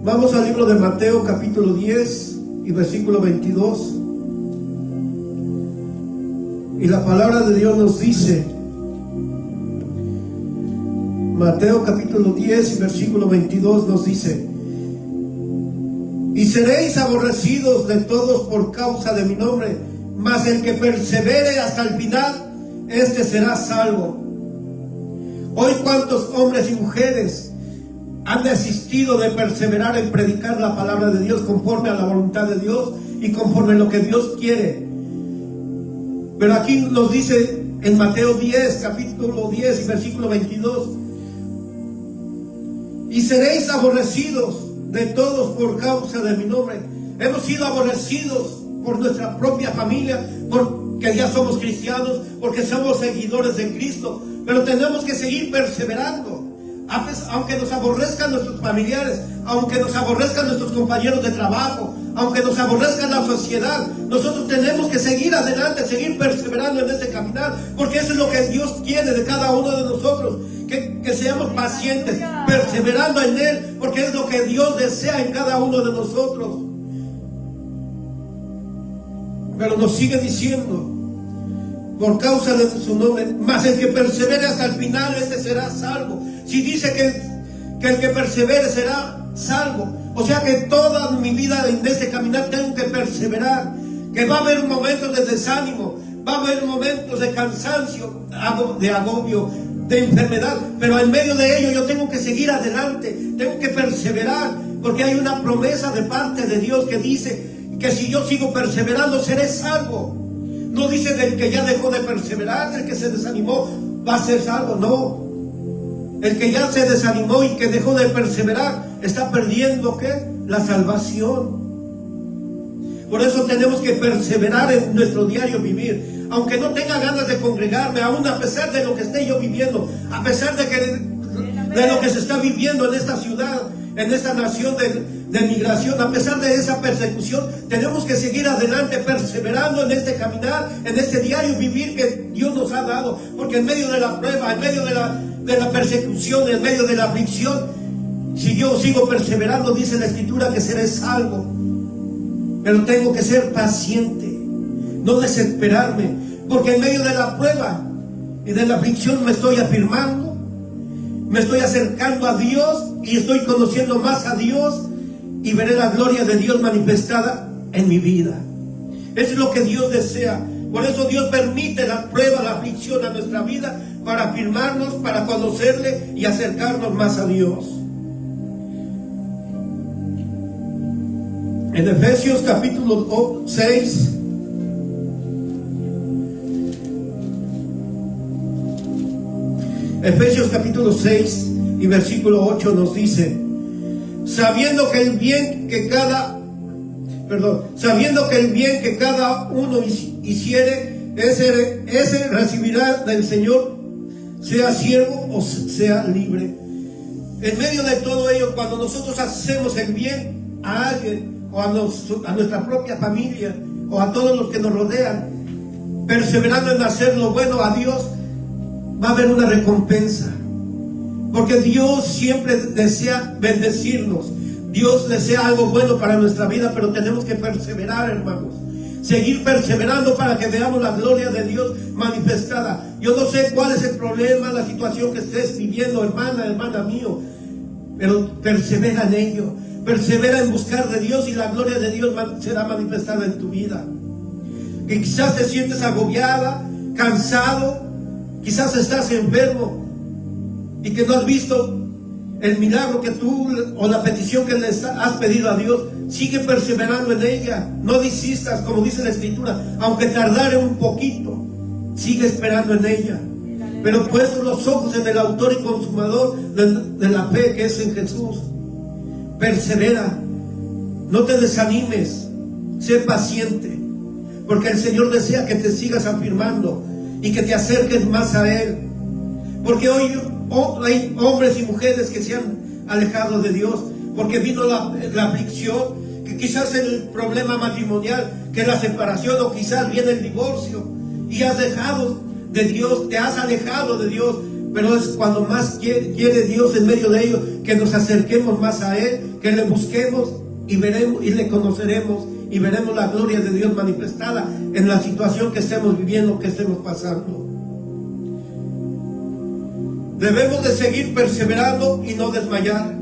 Vamos al libro de Mateo capítulo 10 y versículo 22. Y la palabra de Dios nos dice, Mateo capítulo 10 y versículo 22 nos dice: y seréis aborrecidos de todos por causa de mi nombre, mas el que persevere hasta el final, este será salvo. Hoy, ¿cuántos hombres y mujeres han desistido de perseverar en predicar la palabra de Dios conforme a la voluntad de Dios y conforme a lo que Dios quiere? Pero aquí nos dice en Mateo 10, capítulo 10 y versículo 22: y seréis aborrecidos de todos por causa de mi nombre. Hemos sido aborrecidos por nuestra propia familia, porque ya somos cristianos, porque somos seguidores de Cristo, pero tenemos que seguir perseverando. Aunque nos aborrezcan nuestros familiares, aunque nos aborrezcan nuestros compañeros de trabajo, aunque nos aborrezca la sociedad, nosotros tenemos que seguir adelante, seguir perseverando en este caminar, porque eso es lo que Dios quiere de cada uno de nosotros, que seamos pacientes, perseverando en Él, porque es lo que Dios desea en cada uno de nosotros. Pero nos sigue diciendo, por causa de su nombre, mas el que persevere hasta el final, este será salvo. Si dice que el que persevere será salvo, o sea que toda mi vida en este caminar tengo que perseverar, que va a haber momentos de desánimo, va a haber momentos de cansancio, de agobio, de enfermedad, pero en medio de ello yo tengo que seguir adelante, tengo que perseverar, porque hay una promesa de parte de Dios que dice que si yo sigo perseverando seré salvo. No dice del que ya dejó de perseverar, del que se desanimó va a ser salvo, no. El que ya se desanimó y que dejó de perseverar está perdiendo ¿qué? La salvación. Por eso tenemos que perseverar en nuestro diario vivir. Aunque no tenga ganas de congregarme, aún a pesar de lo que esté yo viviendo, a pesar de lo que se está viviendo en esta ciudad, en esta nación de migración, a pesar de esa persecución, tenemos que seguir adelante, perseverando en este caminar, en este diario vivir que Dios nos ha dado. Porque en medio de la prueba, en medio de la persecución, en medio de la aflicción, si yo sigo perseverando, dice la Escritura que seré salvo. Pero tengo que ser paciente, no desesperarme, porque en medio de la prueba y de la aflicción me estoy afirmando, me estoy acercando a Dios y estoy conociendo más a Dios, y veré la gloria de Dios manifestada en mi vida. Eso es lo que Dios desea. Por eso Dios permite la prueba, la aflicción a nuestra vida, para afirmarnos, para conocerle y acercarnos más a Dios. En Efesios capítulo 6, Efesios capítulo 6 y versículo 8 nos dice: sabiendo que el bien que cada uno hiciere, ese recibirá del Señor, sea siervo o sea libre. En medio de todo ello, cuando nosotros hacemos el bien a alguien, o a nuestra propia familia, o a todos los que nos rodean, perseverando en hacer lo bueno a Dios, va a haber una recompensa. Porque Dios siempre desea bendecirnos. Dios desea algo bueno para nuestra vida, pero tenemos que perseverar, hermanos. Seguir perseverando para que veamos la gloria de Dios manifestada. Yo no sé cuál es el problema, la situación que estés viviendo, hermana mío, pero persevera en ello. Persevera en buscar de Dios y la gloria de Dios será manifestada en tu vida. Que quizás te sientes agobiada, cansado, quizás estás enfermo y que no has visto el milagro que tú o la petición que le has pedido a Dios. Sigue perseverando en ella, no desistas, como dice la Escritura, aunque tardare un poquito, sigue esperando en ella, pero puesto los ojos en el autor y consumador de la fe, que es en Jesús. Persevera, no te desanimes, sé paciente, porque el Señor desea que te sigas afirmando y que te acerques más a Él. Porque hoy hay hombres y mujeres que se han alejado de Dios, porque vino la aflicción, que quizás el problema matrimonial, que la separación, o quizás viene el divorcio, y has dejado de Dios, te has alejado de Dios. Pero es cuando más quiere Dios en medio de ello, que nos acerquemos más a Él, que le busquemos y veremos y le conoceremos y veremos la gloria de Dios manifestada en la situación que estemos viviendo, que estemos pasando. Debemos de seguir perseverando y no desmayar.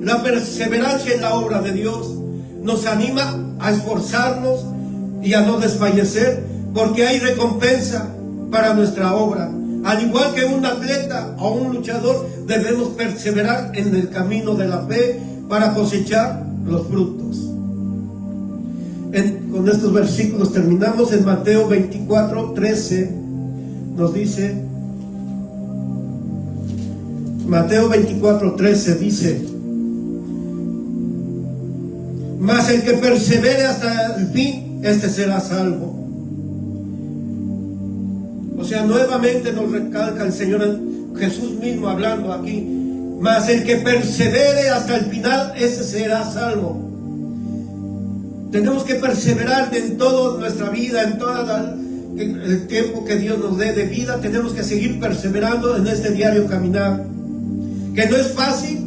La perseverancia en la obra de Dios nos anima a esforzarnos y a no desfallecer, porque hay recompensa para nuestra obra. Al igual que un atleta o un luchador, debemos perseverar en el camino de la fe para cosechar los frutos. Con estos versículos terminamos. En Mateo 24:13 nos dice, Mateo 24:13 dice: mas el que persevere hasta el fin, este será salvo. O sea, nuevamente nos recalca el Señor Jesús mismo hablando aquí: mas el que persevere hasta el final, ese será salvo. Tenemos que perseverar en toda nuestra vida, en todo el tiempo que Dios nos dé de vida. Tenemos que seguir perseverando en este diario caminar, que no es fácil.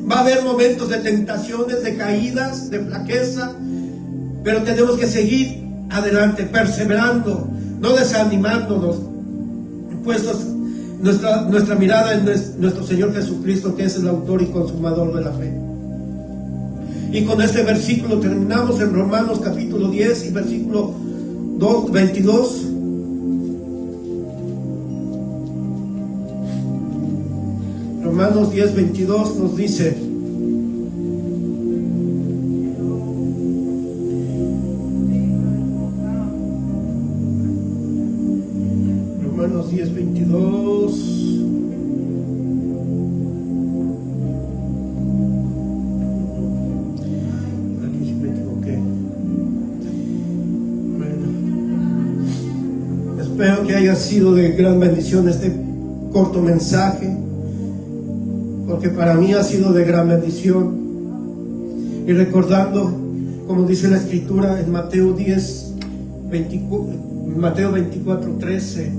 Va a haber momentos de tentaciones, de caídas, de flaqueza, pero tenemos que seguir adelante, perseverando, no desanimándonos, puestos nuestra mirada en nuestro Señor Jesucristo, que es el autor y consumador de la fe. Y con este versículo terminamos en Romanos capítulo 10 y versículo 22. Romanos 10:22 nos dice: Romanos 10:22. Aquí sí me equivoqué. Bueno, espero que haya sido de gran bendición este corto mensaje, porque para mí ha sido de gran bendición. Y recordando, como dice la Escritura en Mateo 24:13,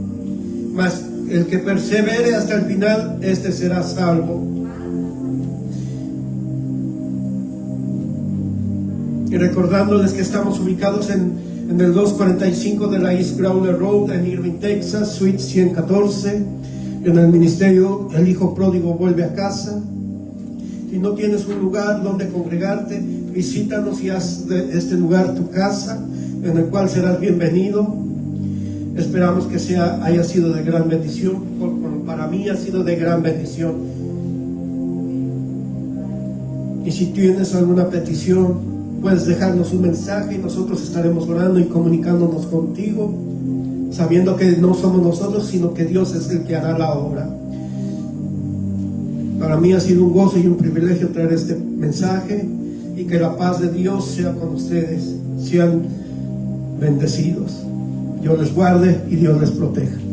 mas el que persevere hasta el final, este será salvo. Y recordándoles que estamos ubicados en el 245 de la East Growler Road en Irving, Texas, suite 114. En el ministerio El Hijo Pródigo Vuelve a Casa. Si no tienes un lugar donde congregarte, visítanos y haz de este lugar tu casa, en el cual serás bienvenido. Esperamos que haya sido de gran bendición, como para mí ha sido de gran bendición. Y si tienes alguna petición, puedes dejarnos un mensaje y nosotros estaremos orando y comunicándonos contigo, sabiendo que no somos nosotros, sino que Dios es el que hará la obra. Para mí ha sido un gozo y un privilegio traer este mensaje, y que la paz de Dios sea con ustedes. Sean bendecidos. Dios les guarde y Dios les proteja.